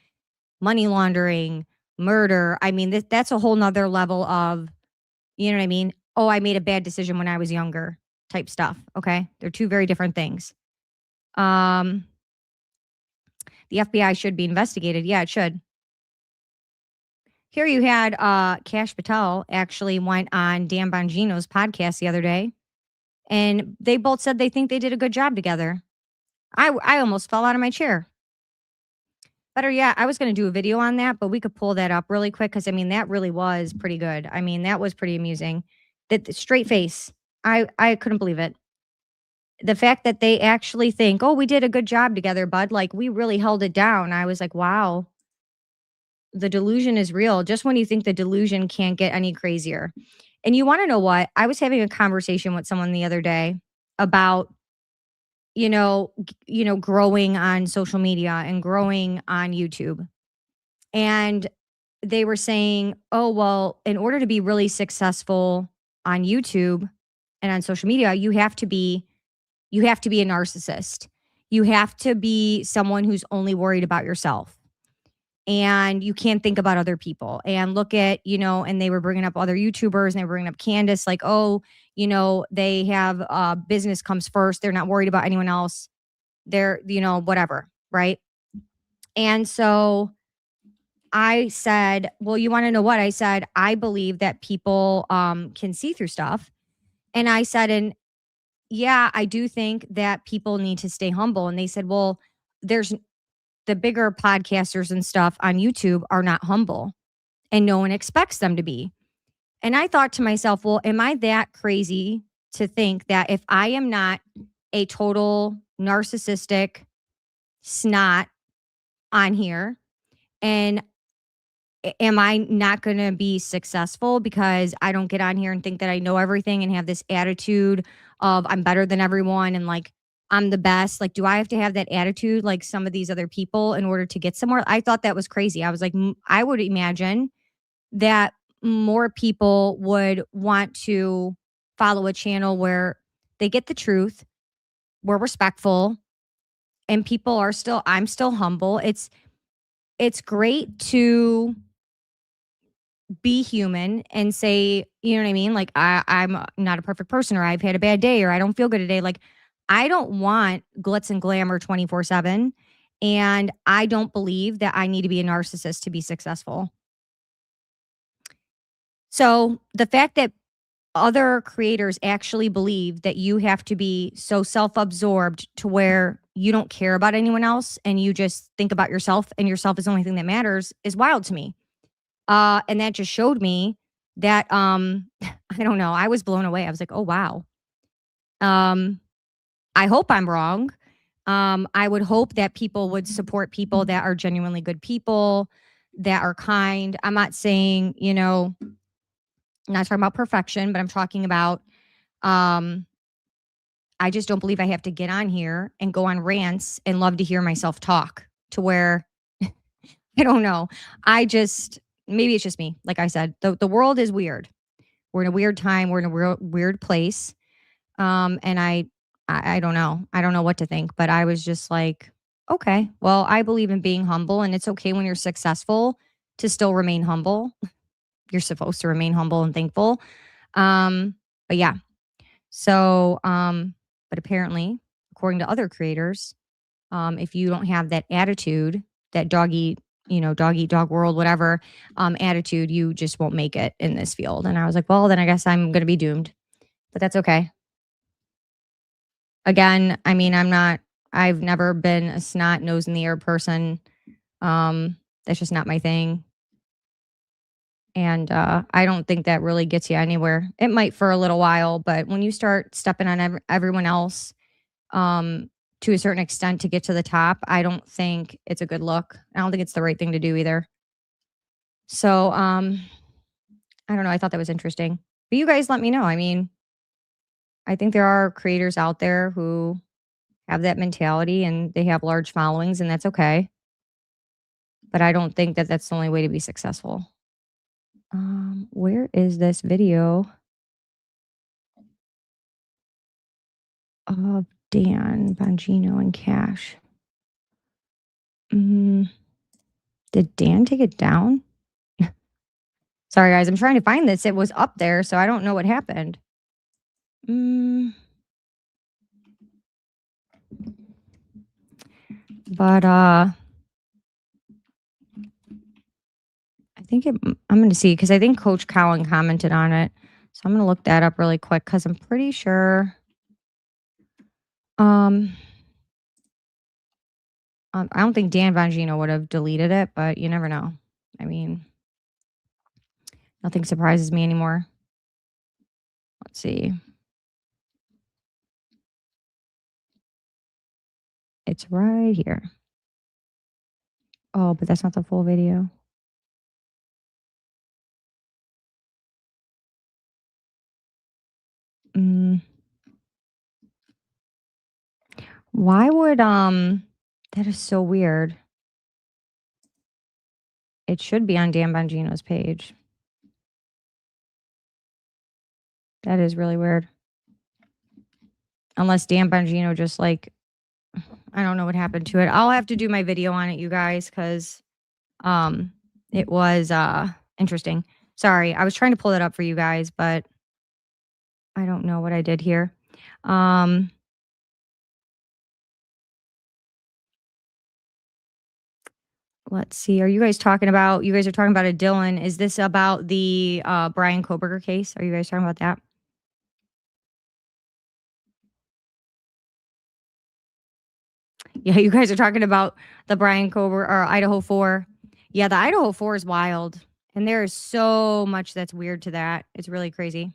money laundering, murder. I mean, that's a whole nother level of, you know what I mean? Oh, I made a bad decision when I was younger type stuff. Okay. They're two very different things. The FBI should be investigated. Yeah, it should. Here you had Kash Patel actually went on Dan Bongino's podcast the other day, and they both said they think they did a good job together. I almost fell out of my chair. Better yet, I was going to do a video on that, but we could pull that up really quick because, I mean, that really was pretty good. I mean, that was pretty amusing. That straight face. I couldn't believe it. The fact that they actually think, "Oh, we did a good job together, bud. Like, we really held it down." I was like, "Wow, the delusion is real." Just when you think the delusion can't get any crazier. And you wanna know what? I was having a conversation with someone the other day about, growing on social media and growing on YouTube. And they were saying, "Oh, well, in order to be really successful on YouTube and on social media, you have to be a narcissist. You have to be someone who's only worried about yourself. And you can't think about other people." And look at, and they were bringing up other YouTubers and they were bringing up Candace, like, "Oh, they have business comes first. They're not worried about anyone else. They're, whatever." Right. And so I said, "Well, you want to know what?" I said, "I believe that people can see through stuff." And I said, "And yeah, I do think that people need to stay humble." And they said, "Well, there's the bigger podcasters and stuff on YouTube are not humble and no one expects them to be." And I thought to myself, well, am I that crazy to think that if I am not a total narcissistic snot on here, and am I not going to be successful because I don't get on here and think that I know everything and have this attitude of I'm better than everyone and like I'm the best? Like, do I have to have that attitude like some of these other people in order to get somewhere? I thought that was crazy. I was like, I would imagine that more people would want to follow a channel where they get the truth, we're respectful, and I'm still humble. It's great to be human and say, you know what I mean? Like, I'm not a perfect person, or I've had a bad day, or I don't feel good today. Like, I don't want glitz and glamour 24/7. And I don't believe that I need to be a narcissist to be successful. So the fact that other creators actually believe that you have to be so self-absorbed to where you don't care about anyone else and you just think about yourself and yourself is the only thing that matters is wild to me. And that just showed me that I don't know, I was blown away. I was like, "Oh wow." Um I hope I'm wrong. I would hope that people would support people that are genuinely good people, that are kind. I'm not saying, I'm not talking about perfection, but I'm talking about um I just don't believe I have to get on here and go on rants and love to hear myself talk to where I don't know. Maybe it's just me. Like I said, the world is weird. We're in a weird time. We're in a weird place. And I don't know. I don't know what to think, but I was just like, okay, well, I believe in being humble, and it's okay when you're successful to still remain humble. You're supposed to remain humble and thankful. But yeah. So, but apparently, according to other creators, if you don't have that attitude, that dog eat dog world, whatever, attitude, you just won't make it in this field. And I was like, well, then I guess I'm going to be doomed, but that's okay. Again, I mean, I've never been a snot nose in the air person. That's just not my thing. And I don't think that really gets you anywhere. It might for a little while, but when you start stepping on everyone else, to a certain extent to get to the top, I don't think it's a good look. I don't think it's the right thing to do either. So, I don't know. I thought that was interesting. But you guys let me know. I mean, I think there are creators out there who have that mentality and they have large followings, and that's okay. But I don't think that that's the only way to be successful. Where is this video of Dan Bongino and Cash? Did Dan take it down? Sorry, guys. I'm trying to find this. It was up there, so I don't know what happened. But I think I'm going to see, because I think Coach Cowan commented on it. So I'm going to look that up really quick because I'm pretty sure. I don't think Dan Bongino would have deleted it, but you never know. I mean, nothing surprises me anymore. Let's see. It's right here. Oh, but that's not the full video. Mm. Why would, that is so weird. It should be on Dan Bongino's page. That is really weird. Unless Dan Bongino just, like, I don't know what happened to it. I'll have to do my video on it, you guys, because it was interesting. Sorry, I was trying to pull it up for you guys, but I don't know what I did here. Let's see. You guys are talking about a Dylan. Is this about the Brian Koberger case? Are you guys talking about that? Yeah, you guys are talking about the Brian Kober or Idaho 4. Yeah, the Idaho 4 is wild. And there is so much that's weird to that. It's really crazy.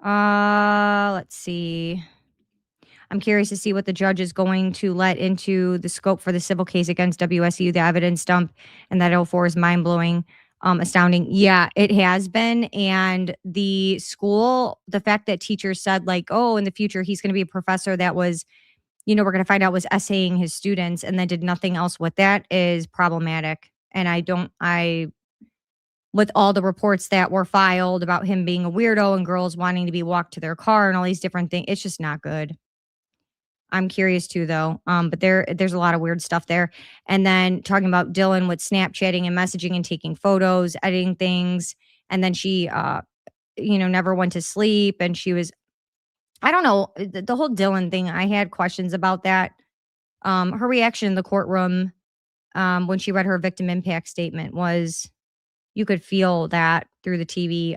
Let's see. I'm curious to see what the judge is going to let into the scope for the civil case against WSU. The evidence dump and that L4 is mind-blowing, astounding. Yeah, it has been. And the school, the fact that teachers said, like, oh, in the future, he's going to be a professor that was, we're going to find out was essaying his students and then did nothing else with that is problematic. And with all the reports that were filed about him being a weirdo and girls wanting to be walked to their car and all these different things, it's just not good. I'm curious too, though. But there's a lot of weird stuff there. And then talking about Dylan with Snapchatting and messaging and taking photos, editing things. And then she, never went to sleep. And she was, I don't know, the whole Dylan thing. I had questions about that. Her reaction in the courtroom when she read her victim impact statement was, you could feel that through the TV.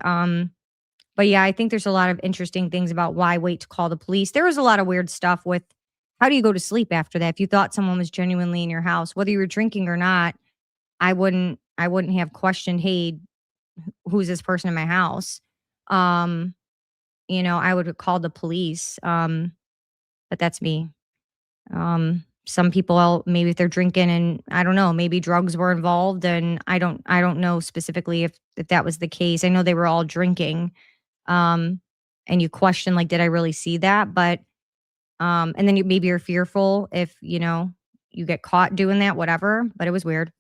But yeah, I think there's a lot of interesting things about why wait to call the police. There was a lot of weird stuff with how do you go to sleep after that? If you thought someone was genuinely in your house, whether you were drinking or not, I wouldn't have questioned, hey, who's this person in my house? I would have called the police. But that's me. Some people, maybe if they're drinking and I don't know, maybe drugs were involved, and I don't know specifically if that was the case. I know they were all drinking. And you question, like, did I really see that? But and then maybe you're fearful if you get caught doing that, whatever. But it was weird.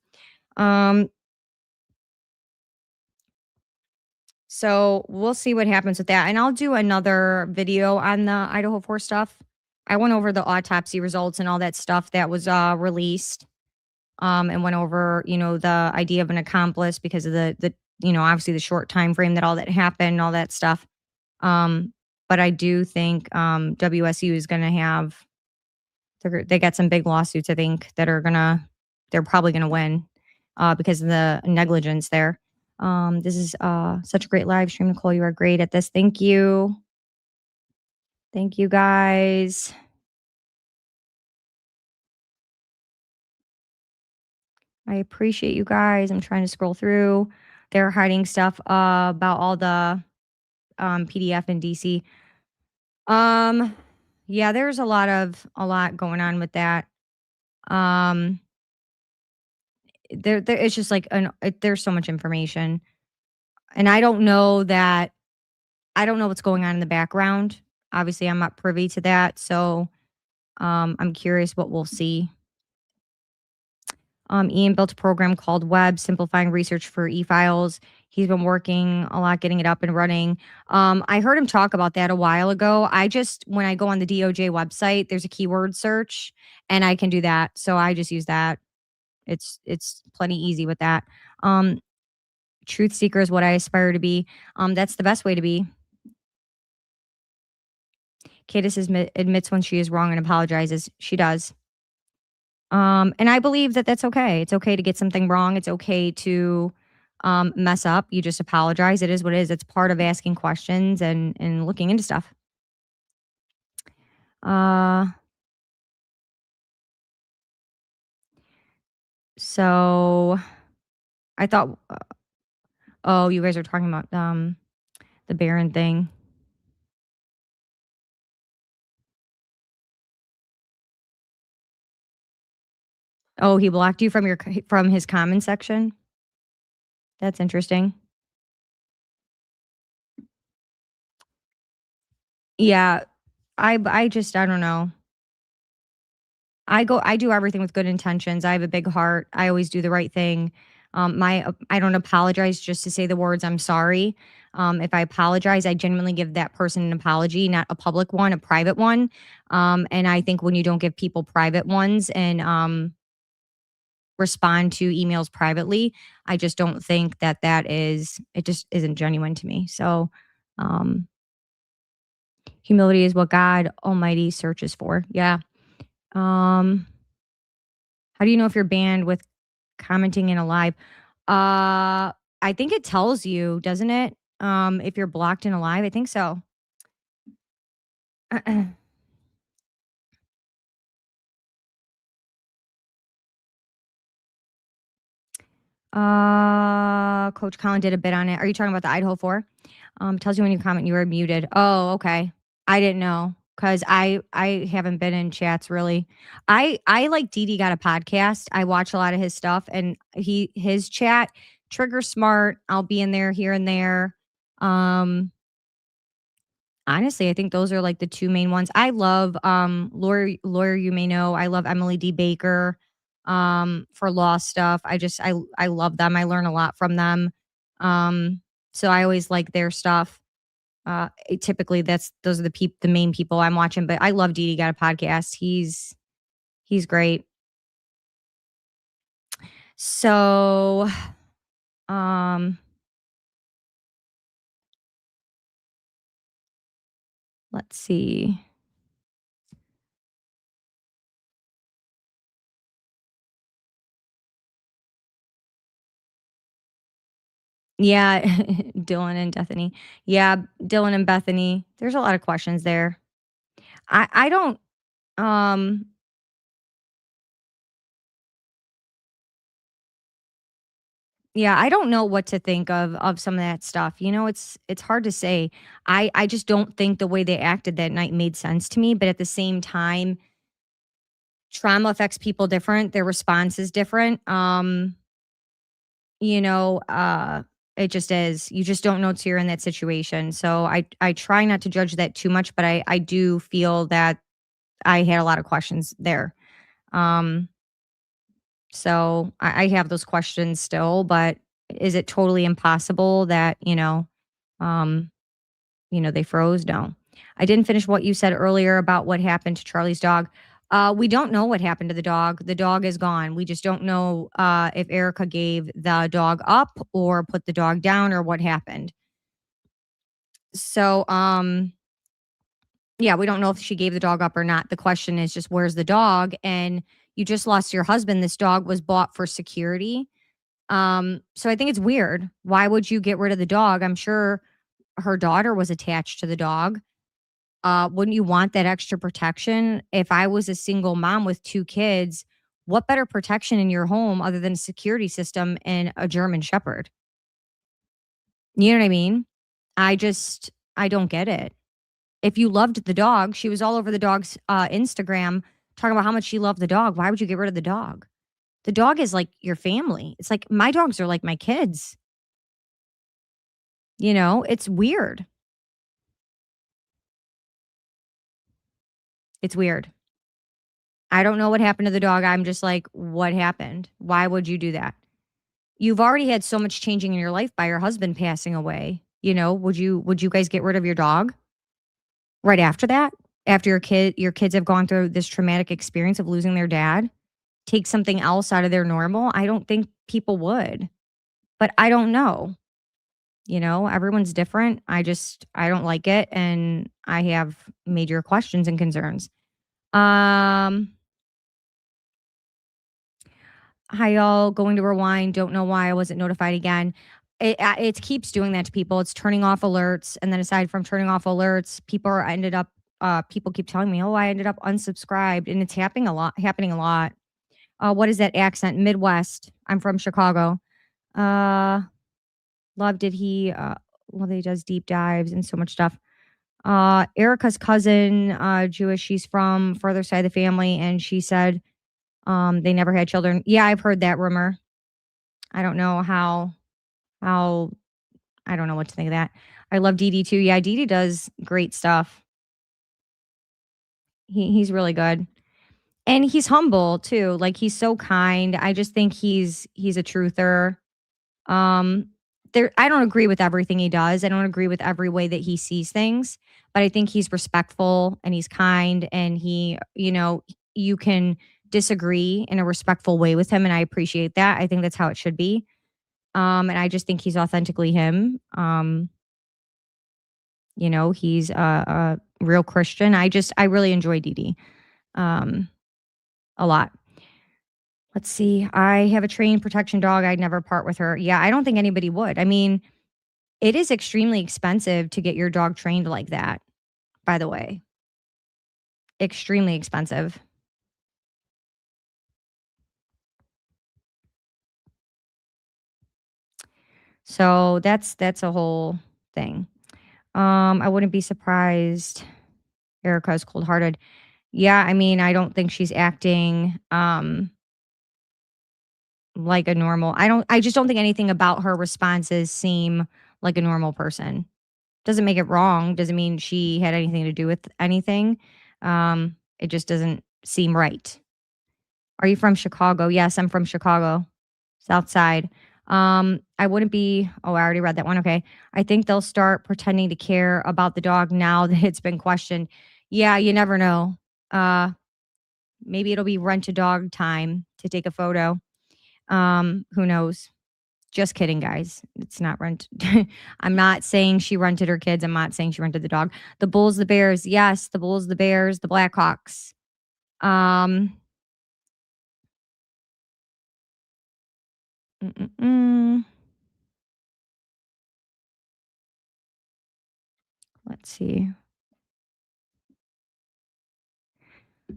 So we'll see what happens with that, and I'll do another video on the Idaho 4 stuff. I went over the autopsy results and all that stuff that was released, and went over the idea of an accomplice because of the obviously the short time frame that all that happened and all that stuff. But I do think WSU is going to have they got some big lawsuits, I think, that they're probably going to win because of the negligence there. This is such a great live stream, Nicole. You are great at this. Thank you. Thank you, guys. I appreciate you guys. I'm trying to scroll through. They're hiding stuff about all the PDF in DC. Yeah, there's a lot going on with that. There it's just like there's so much information, and I don't know what's going on in the background. Obviously, I'm not privy to that, so I'm curious what we'll see. Ian built a program called Web, simplifying research for e-files. He's been working a lot getting it up and running. I heard him talk about that a while ago. When I go on the DOJ website, there's a keyword search, and I can do that. So I just use that. It's plenty easy with that. Truth seeker is what I aspire to be. That's the best way to be. Candace admits when she is wrong and apologizes. She does. And I believe that that's okay. It's okay to get something wrong. It's okay to mess up. You just apologize. It is what it is. It's part of asking questions and looking into stuff. So I thought, oh, you guys are talking about the Barron thing. Oh, he blocked you from his comment section? That's interesting. Yeah, I don't know. I do everything with good intentions. I have a big heart. I always do the right thing. I don't apologize just to say the words I'm sorry. If I apologize, I genuinely give that person an apology, not a public one, a private one. And I think when you don't give people private ones and respond to emails privately, I just don't think it just isn't genuine to me. So, um, humility is what God Almighty searches for. Yeah. Um, how do you know if you're banned with commenting in a live? I think it tells you, doesn't it? If you're blocked in a live, I think so. Coach Colin did a bit on it. Are you talking about the Idaho 4? Tells you when you comment you were muted. Oh, okay. I didn't know because I haven't been in chats really. I like Didi got a podcast. I watch a lot of his stuff and his chat trigger smart. I'll be in there here and there. Honestly, I think those are like the two main ones. I love lawyer you may know. I love Emily D. Baker for law stuff. I love them. I learn a lot from them. So I always like their stuff. Typically those are the main people I'm watching, but I love Didi got a podcast. He's great. So let's see. Yeah, Dylan and Bethany. Yeah, Dylan and Bethany. There's a lot of questions there. I don't um yeah, I don't know what to think of some of that stuff. You know, it's hard to say. I just don't think the way they acted that night made sense to me, but at the same time, trauma affects people different. Their response is different. You know, it just is. You just don't know till you're in that situation. So I try not to judge that too much, but I do feel that I had a lot of questions there. Um, so I have those questions still, but is it totally impossible that, um, they froze? No. I didn't finish what you said earlier about what happened to Charlie's dog. We don't know what happened to the dog. The dog is gone. We just don't know if Erica gave the dog up or put the dog down or what happened. So, yeah, we don't know if she gave the dog up or not. The question is just where's the dog? And you just lost your husband. This dog was bought for security. So I think it's weird. Why would you get rid of the dog? I'm sure her daughter was attached to the dog. Wouldn't you want that extra protection? If I was a single mom with 2 kids, what better protection in your home other than a security system and a German Shepherd? You know what I mean? I don't get it. If you loved the dog, she was all over the dog's Instagram talking about how much she loved the dog. Why would you get rid of the dog? The dog is like your family. It's like my dogs are like my kids. You know, it's weird. It's weird. I don't know what happened to the dog. I'm just like, what happened? Why would you do that? You've already had so much changing in your life by your husband passing away. You know, would you guys get rid of your dog right after that? After your kids have gone through this traumatic experience of losing their dad? Take something else out of their normal? I don't think people would. But I don't know. You know, everyone's different. I don't like it and I have major questions and concerns. Hi y'all, going to rewind. Don't know why I wasn't notified again. It keeps doing that to people. It's turning off alerts, and then aside from turning off alerts, people keep telling me, "Oh, I ended up unsubscribed," and it's happening a lot. What is that accent? Midwest. I'm from Chicago. Loved it. Well, he does deep dives and so much stuff. Erica's cousin, Jewish. She's from further side of the family, and she said They never had children. Yeah, I've heard that rumor. I don't know how I don't know what to think of that. I love Dee Dee too. Yeah, Dee Dee does great stuff. He's really good. And he's humble too. Like he's so kind. I just think he's a truther. Um there I don't agree with everything he does. I don't agree with every way that he sees things, but I think he's respectful and he's kind and you can disagree in a respectful way with him and I appreciate that. I think that's how it should be. And I just think he's authentically him. He's a real Christian. I really enjoy Dee Dee a lot. Let's see. I have a trained protection dog. I'd never part with her. Yeah, I don't think anybody would. I mean, it is extremely expensive to get your dog trained like that, by the way. Extremely expensive. So that's a whole thing. I wouldn't be surprised Erica is cold-hearted. Yeah, I mean, I don't think she's acting like a normal. I just don't think anything about her responses seem like a normal person. Doesn't make it wrong, doesn't mean she had anything to do with anything. It just doesn't seem right. Are you from Chicago? Yes, I'm from Chicago. South Side. I wouldn't be I already read that one. Okay. I think they'll start pretending to care about the dog now that it's been questioned. Yeah, you never know. Maybe it'll be rent a dog time to take a photo. Who knows? Just kidding, guys. It's not rent. I'm not saying she rented her kids. I'm not saying she rented the dog. The Bulls, the Bears. Yes, the Bulls, the Bears, the Blackhawks. Let's see.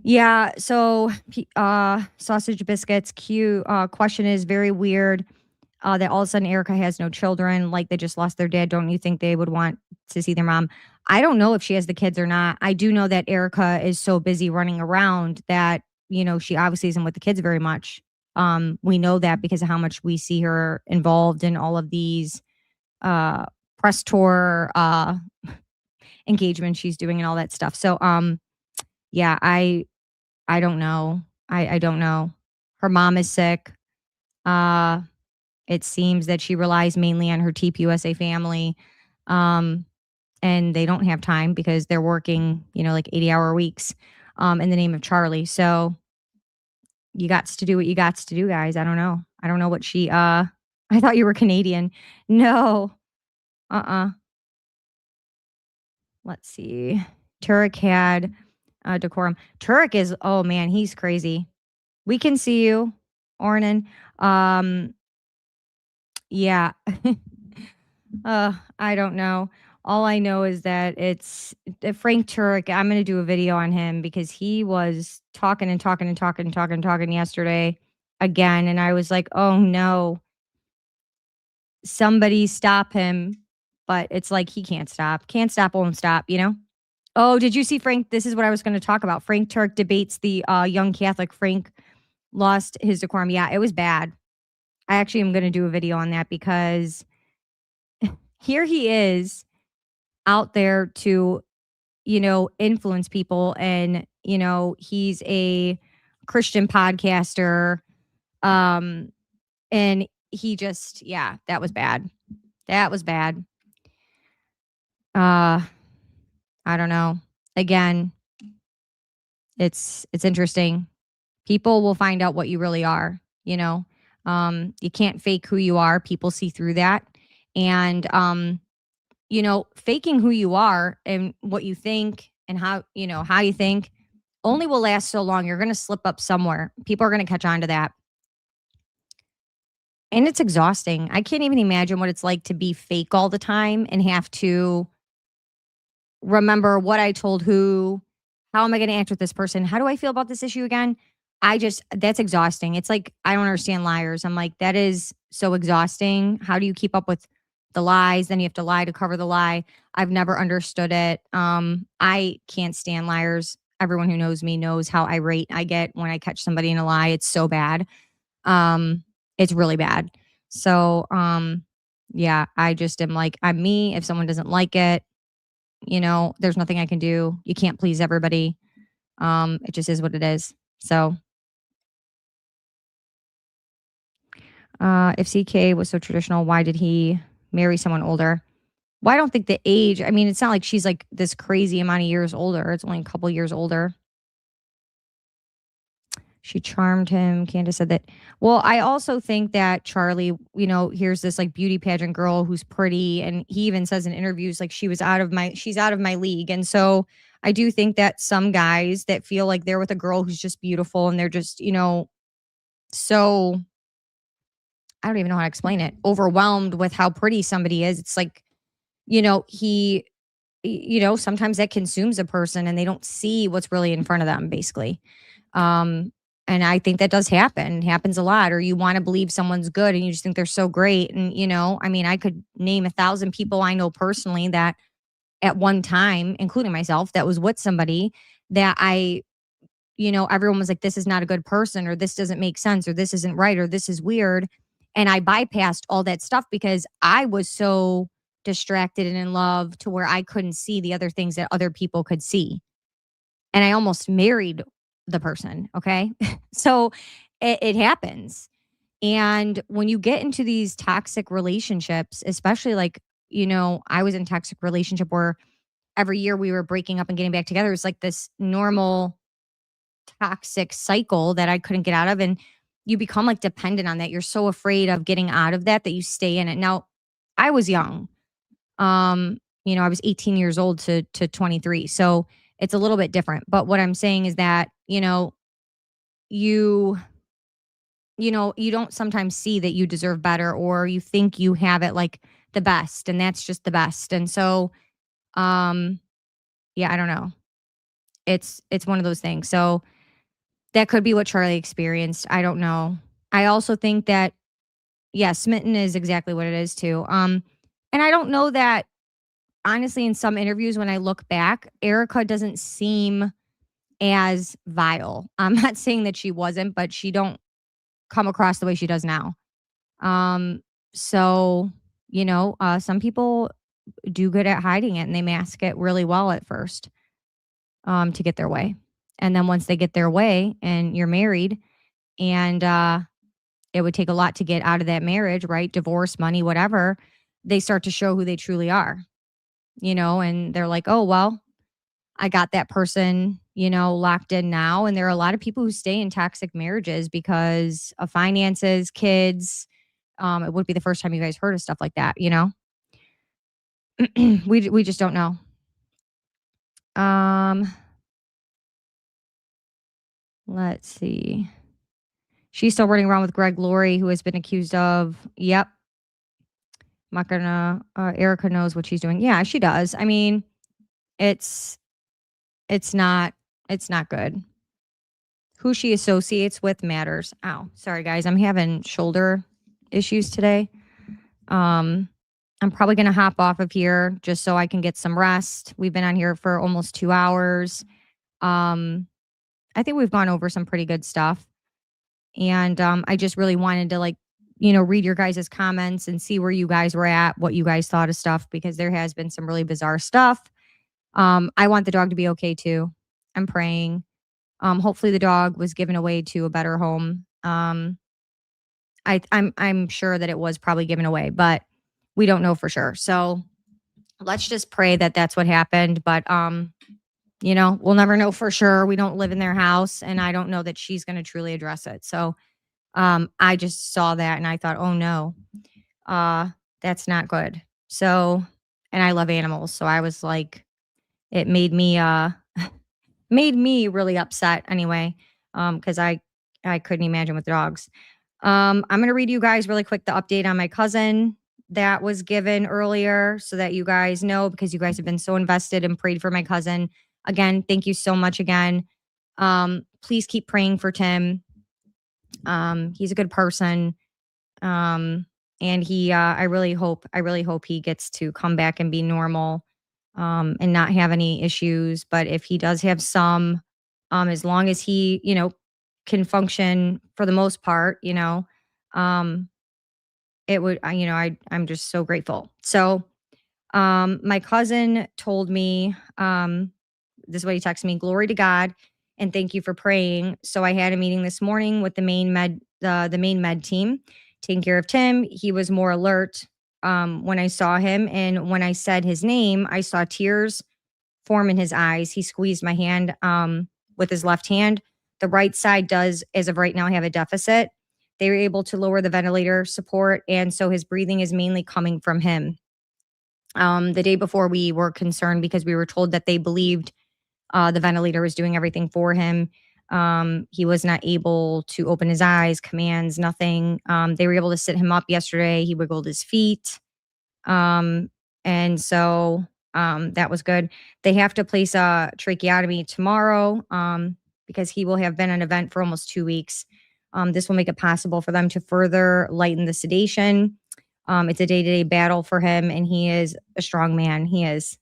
Yeah, so sausage biscuits, cute. Question is very weird. That all of a sudden Erica has no children, like they just lost their dad. Don't you think they would want to see their mom? I don't know if she has the kids or not. I do know that Erica is so busy running around that, she obviously isn't with the kids very much. We know that because of how much we see her involved in all of these press tour engagements she's doing and all that stuff. So yeah, I don't know. I don't know. Her mom is sick. It seems that she relies mainly on her TPUSA family. And they don't have time because they're working, like 80-hour weeks in the name of Charlie. So you got to do what you got to do, guys. I don't know. I don't know what she I thought you were Canadian. No. Let's see. Turek had decorum. Turek is, oh man, he's crazy. We can see you, Ornan. Yeah. I don't know. All I know is that it's Frank Turek. I'm going to do a video on him because he was talking yesterday again. And I was like, oh no, somebody stop him. But it's like he can't stop, won't stop, Oh, did you see Frank? This is what I was going to talk about. Frank Turek debates the young Catholic. Frank lost his decorum. Yeah, it was bad. I actually am going to do a video on that because here he is out there to, influence people. And, he's a Christian podcaster. And he just, yeah, that was bad. That was bad. I don't know. Again, it's interesting. People will find out what you really are, you can't fake who you are. People see through that. And faking who you are and what you think and how you think only will last so long. You're going to slip up somewhere. People are going to catch on to that. And it's exhausting. I can't even imagine what it's like to be fake all the time and have to remember what I told who. How am I going to answer with this person? How do I feel about this issue again? That's exhausting. It's like, I don't understand liars. I'm like, that is so exhausting. How do you keep up with the lies? Then you have to lie to cover the lie. I've never understood it. I can't stand liars. everyone who knows me knows how irate I get when I catch somebody in a lie. It's so bad. It's really bad. So, yeah, I just am like, I'm me. If someone doesn't like it, there's nothing I can do. You can't please everybody. It just is what it is. So, if CK was so traditional, why did he marry someone older? Well, I don't think the age, I mean, it's not like she's like this crazy amount of years older. It's only a couple years older. She charmed him. Candace said that. Well, I also think that Charlie, here's this like beauty pageant girl who's pretty. And he even says in interviews, like she's out of my league. And so I do think that some guys that feel like they're with a girl who's just beautiful and they're just, so I don't even know how to explain it, overwhelmed with how pretty somebody is. It's like, sometimes that consumes a person and they don't see what's really in front of them, basically. And I think that does happen. It happens a lot. Or you want to believe someone's good and you just think they're so great. And, I mean, I could name 1,000 people I know personally that at one time, including myself, that was with somebody that everyone was like, this is not a good person, or this doesn't make sense, or this isn't right, or this is weird. And I bypassed all that stuff because I was so distracted and in love to where I couldn't see the other things that other people could see. And I almost married the person. Okay. So it happens. And when you get into these toxic relationships, especially like, I was in a toxic relationship where every year we were breaking up and getting back together. It was like this normal toxic cycle that I couldn't get out of. And you become like dependent on that. You're so afraid of getting out of that you stay in it. Now, I was young. I was 18 years old to 23. So it's a little bit different. But what I'm saying is that, you don't sometimes see that you deserve better, or you think you have it like the best, and that's just the best. And so, yeah, I don't know. It's one of those things. So that could be what Charlie experienced. I don't know. I also think that, yeah, smitten is exactly what it is too. And I don't know that, honestly, in some interviews, when I look back, Erica doesn't seem as vile. I'm not saying that she wasn't, but she don't come across the way she does now. So, some people do good at hiding it and they mask it really well at first, to get their way. And then once they get their way and you're married, and it would take a lot to get out of that marriage, right? Divorce, money, whatever. They start to show who they truly are, and they're like, oh, well, I got that person, locked in now. And there are a lot of people who stay in toxic marriages because of finances, kids. It would be the first time you guys heard of stuff like that, we just don't know. Let's see. She's still running around with Greg Laurie, who has been accused of, yep. I'm not gonna, Erica knows what she's doing. Yeah, she does. I mean, it's not good. Who she associates with matters. Ow, sorry guys, I'm having shoulder issues today. I'm probably gonna hop off of here just so I can get some rest. We've been on here for almost 2 hours. I think we've gone over some pretty good stuff. And I just really wanted to read your guys' comments and see where you guys were at, what you guys thought of stuff, because there has been some really bizarre stuff. I want the dog to be okay too. I'm praying. Hopefully the dog was given away to a better home. I'm sure that it was probably given away, but we don't know for sure. So let's just pray that that's what happened. But we'll never know for sure. We don't live in their house, and I don't know that she's going to truly address it. So I just saw that and I thought, oh no, that's not good. So, and I love animals, so I was like, it made me really upset anyway, because I couldn't imagine with dogs. I'm going to read you guys really quick the update on my cousin that was given earlier so that you guys know, because you guys have been so invested and prayed for my cousin. Again, thank you so much again. Please keep praying for Tim. He's a good person. And he, I really hope he gets to come back and be normal, and not have any issues. But if he does have some, as long as he, can function for the most part, it would, I'm just so grateful. So, my cousin told me, this is what he texted me, glory to God and thank you for praying. So I had a meeting this morning with the main med team taking care of Tim. He was more alert when I saw him. And when I said his name, I saw tears form in his eyes. He squeezed my hand with his left hand. The right side does, as of right now, have a deficit. They were able to lower the ventilator support. And so his breathing is mainly coming from him. The day before, we were concerned because we were told that they believed the ventilator was doing everything for him. He was not able to open his eyes, commands, nothing. They were able to sit him up yesterday. He wiggled his feet. And so that was good. They have to place a tracheotomy tomorrow because he will have been on a vent for almost 2 weeks. This will make it possible for them to further lighten the sedation. It's a day-to-day battle for him, and he is a strong man. He is.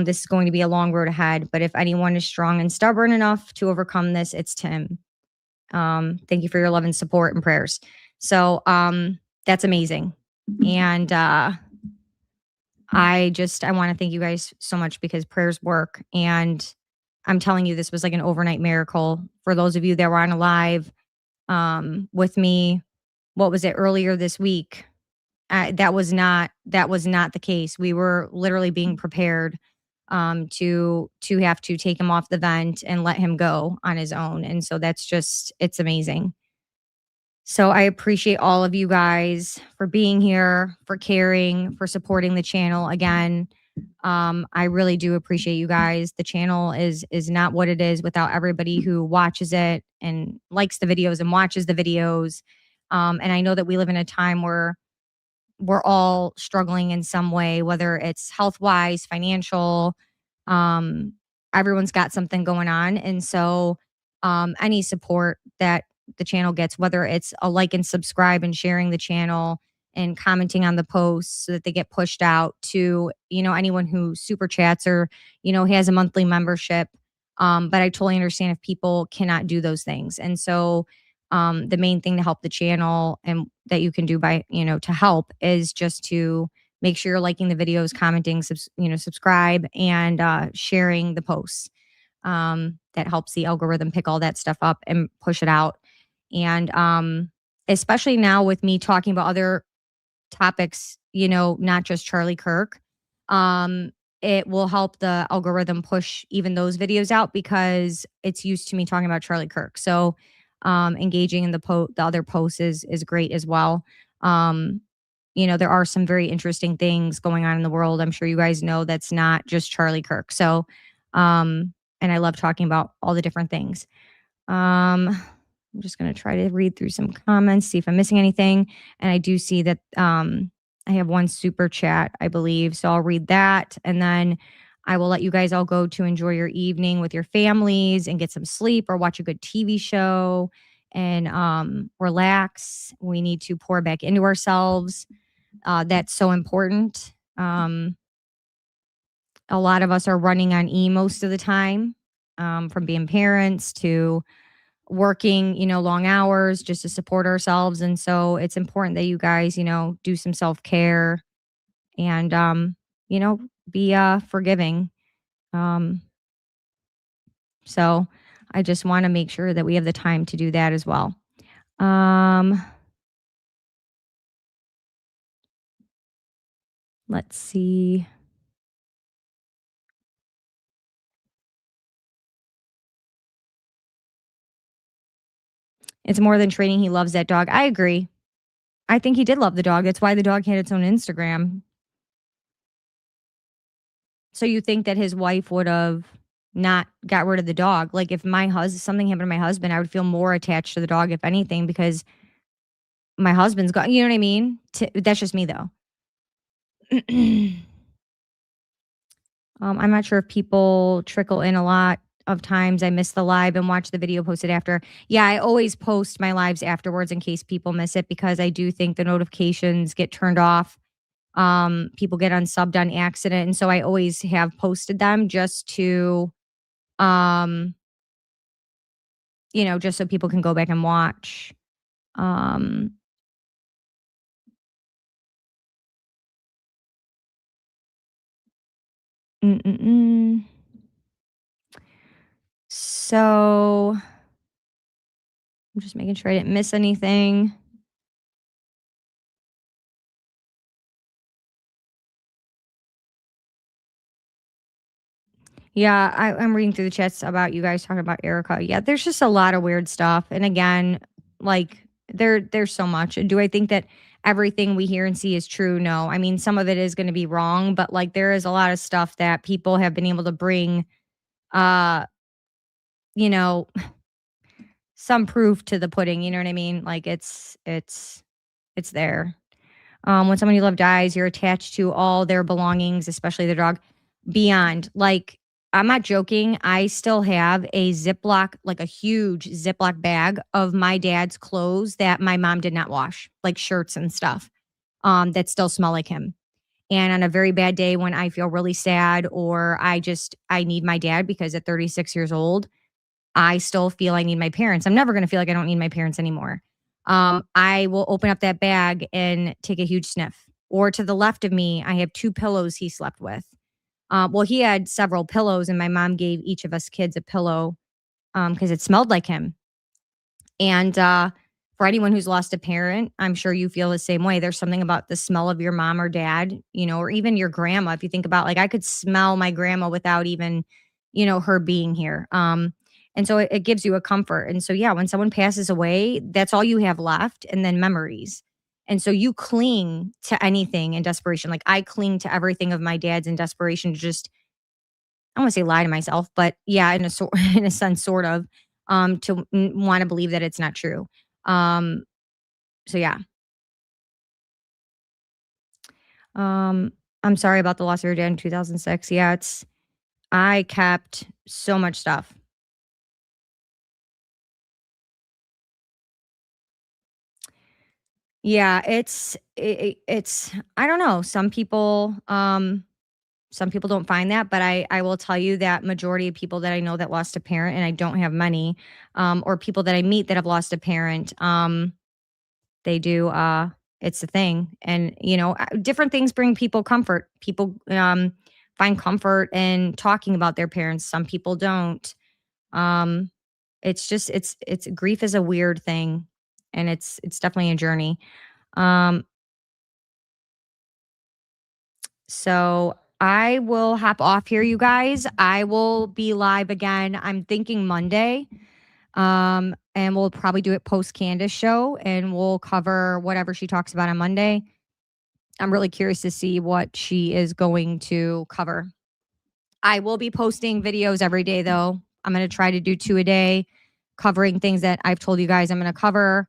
This is going to be a long road ahead, but if anyone is strong and stubborn enough to overcome this, it's Tim. Thank you for your love and support and prayers. So that's amazing. And I want to thank you guys so much because prayers work. And I'm telling you, this was like an overnight miracle. For those of you that were on a live with me, what was it, earlier this week? That was not the case. We were literally being prepared to have to take him off the vent and let him go on his own. And so it's amazing. So I appreciate all of you guys for being here, for caring, for supporting the channel again. I really do appreciate you guys. The channel is not what it is without everybody who watches it and likes the videos and watches the videos. And I know that we live in a time where we're all struggling in some way, whether it's health-wise, financial, everyone's got something going on. And so any support that the channel gets, whether it's a like and subscribe and sharing the channel and commenting on the posts so that they get pushed out to, anyone who super chats or, has a monthly membership. But I totally understand if people cannot do those things. And so the main thing to help the channel and that you can do by, to help is just to make sure you're liking the videos, commenting, subscribe and sharing the posts. That helps the algorithm pick all that stuff up and push it out. And especially now with me talking about other topics, not just Charlie Kirk, it will help the algorithm push even those videos out because it's used to me talking about Charlie Kirk. So engaging in the other posts is great as well. There are some very interesting things going on in the world. I'm sure you guys know that's not just Charlie Kirk. So, and I love talking about all the different things. I'm just going to try to read through some comments, see if I'm missing anything. And I do see that I have one super chat, I believe. So I'll read that. And then I will let you guys all go to enjoy your evening with your families and get some sleep or watch a good TV show and relax. We need to pour back into ourselves. That's so important. A lot of us are running on E most of the time, from being parents to working, long hours just to support ourselves. And so it's important that you guys, do some self-care and, be forgiving. So I just want to make sure that we have the time to do that as well. Let's see. It's more than training. He loves that dog. I agree. I think he did love the dog. That's why the dog had its own Instagram. So you think that his wife would have not got rid of the dog? Like if something happened to my husband, I would feel more attached to the dog, if anything, because my husband's gone. You know what I mean? That's just me though. I'm not sure if people trickle in a lot of times. I miss the live and watch the video posted after. Yeah, I always post my lives afterwards in case people miss it because I do think the notifications get turned off. People get unsubbed on accident. And so I always have posted them just to just so people can go back and watch. Um, mm, mm, mm. So I'm just making sure I didn't miss anything. Yeah, I'm reading through the chats about you guys talking about Erica. Yeah, there's just a lot of weird stuff. And again, like there's so much. Do I think that everything we hear and see is true? No. I mean, some of it is going to be wrong, but like there is a lot of stuff that people have been able to bring uh, you know, some proof to the pudding, you know what I mean? Like it's there. When someone you love dies, you're attached to all their belongings, especially their dog. Beyond, like, I'm not joking. I still have a Ziploc, like a huge Ziploc bag of my dad's clothes that my mom did not wash, like shirts and stuff, that still smell like him. And on a very bad day when I feel really sad or I need my dad because at 36 years old, I still feel I need my parents. I'm never going to feel like I don't need my parents anymore. I will open up that bag and take a huge sniff. Or to the left of me, I have 2 pillows he slept with. Well, he had several pillows, and my mom gave each of us kids a pillow because it smelled like him. And for anyone who's lost a parent, I'm sure you feel the same way. There's something about the smell of your mom or dad, or even your grandma. If you think about, like, I could smell my grandma without even, her being here. And so it gives you a comfort. And so, yeah, when someone passes away, that's all you have left, and then memories. And so you cling to anything in desperation. Like I cling to everything of my dad's in desperation to just, I don't want to say lie to myself, but yeah, in a sense, sort of, to want to believe that it's not true. Um, so yeah. I'm sorry about the loss of your dad in 2006. Yeah, I kept so much stuff. Yeah, it's I don't know. Some people don't find that, but I will tell you that majority of people that I know that lost a parent and I don't have money, or people that I meet that have lost a parent, they do it's a thing. And different things bring people comfort. People find comfort in talking about their parents. Some people don't. Um it's just it's grief is a weird thing, and it's definitely a journey. Um, so I will hop off here, you guys. I will be live again. I'm thinking Monday. And we'll probably do it post Candace show, and we'll cover whatever she talks about on Monday. I'm really curious to see what she is going to cover. I will be posting videos every day though. I'm going to try to do 2 a day, covering things that I've told you guys I'm going to cover.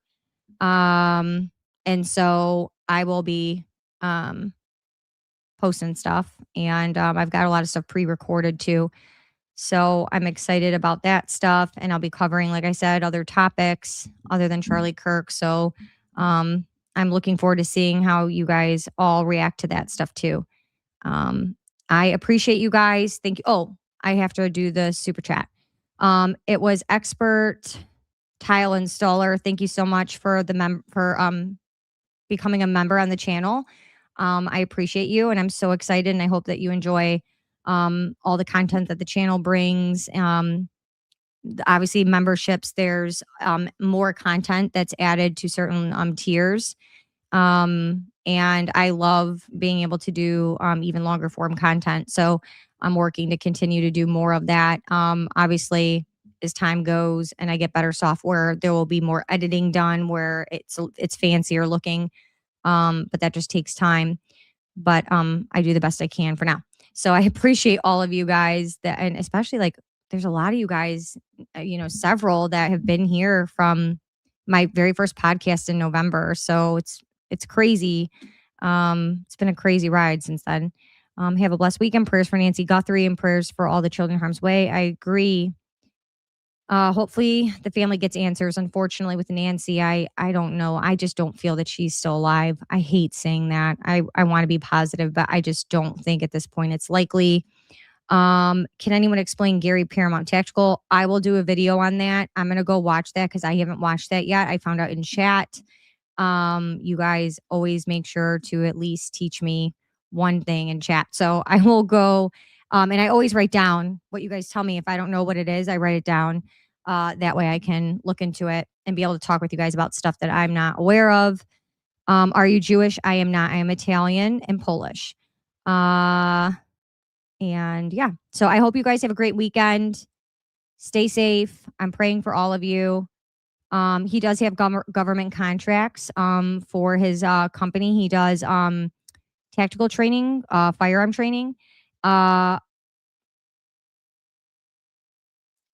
And so I will be posting stuff, and I've got a lot of stuff pre-recorded too. So I'm excited about that stuff, and I'll be covering, like I said, other topics other than Charlie Kirk. So I'm looking forward to seeing how you guys all react to that stuff too. I appreciate you guys. Thank you. Oh, I have to do the super chat. It was Expert Tile Installer. Thank you so much for becoming a member on the channel. I appreciate you, and I'm so excited, and I hope that you enjoy all the content that the channel brings. Obviously, memberships, there's more content that's added to certain tiers. And I love being able to do even longer form content. So I'm working to continue to do more of that. Obviously, as time goes and I get better software, there will be more editing done where it's fancier looking. But that just takes time. But I do the best I can for now. So I appreciate all of you guys and especially like there's a lot of you guys, several that have been here from my very first podcast in November. So it's crazy. It's been a crazy ride since then. Have a blessed weekend. Prayers for Nancy Guthrie and prayers for all the children in harm's way. I agree. Hopefully the family gets answers. Unfortunately, with Nancy, I don't know. I just don't feel that she's still alive. I hate saying that. I want to be positive, but I just don't think at this point it's likely. Can anyone explain Gary Paramount Tactical? I will do a video on that. I'm going to go watch that because I haven't watched that yet. I found out in chat. You guys always make sure to at least teach me one thing in chat. So I will go, and I always write down what you guys tell me. If I don't know what it is, I write it down. That way I can look into it and be able to talk with you guys about stuff that I'm not aware of. Are you Jewish? I am not. I am Italian and Polish. And yeah, so I hope you guys have a great weekend. Stay safe. I'm praying for all of you. He does have government contracts for his company. He does tactical training, firearm training. So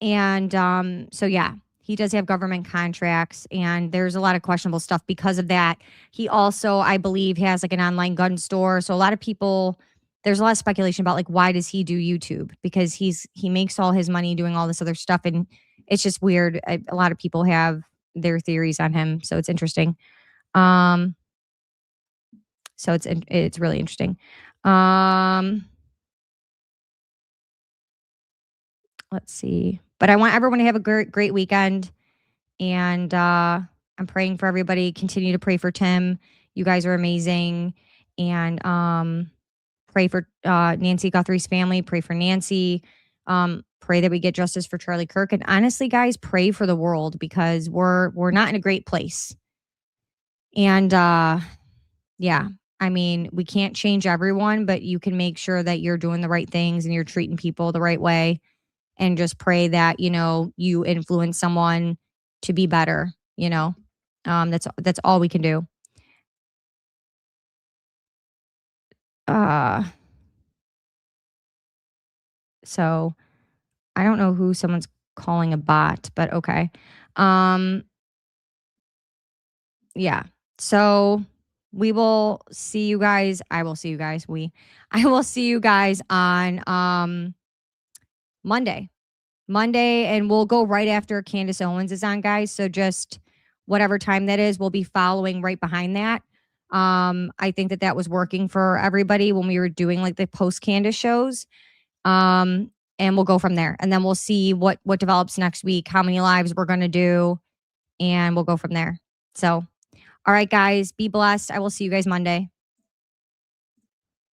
yeah, he does have government contracts, and there's a lot of questionable stuff because of that. He also, I believe, has like an online gun store. So a lot of people, there's a lot of speculation about like, why does he do YouTube? Because he makes all his money doing all this other stuff, and it's just weird. A lot of people have their theories on him, so it's interesting. So it's really interesting. Let's see. But I want everyone to have a great weekend. And I'm praying for everybody. Continue to pray for Tim. You guys are amazing. And pray for Nancy Guthrie's family. Pray for Nancy. Pray that we get justice for Charlie Kirk. And honestly, guys, pray for the world because we're not in a great place. And yeah, I mean, we can't change everyone, but you can make sure that you're doing the right things and you're treating people the right way. And just pray that, you influence someone to be better, that's all we can do. So I don't know who someone's calling a bot, but okay. Yeah. So we will see you guys. I will see you guys. I will see you guys on Monday, and we'll go right after Candace Owens is on, guys. So just whatever time that is, we'll be following right behind that. I think that was working for everybody when we were doing like the post Candace shows. And we'll go from there, and then we'll see what develops next week, how many lives we're going to do, and we'll go from there. So, all right, guys, be blessed. I will see you guys Monday.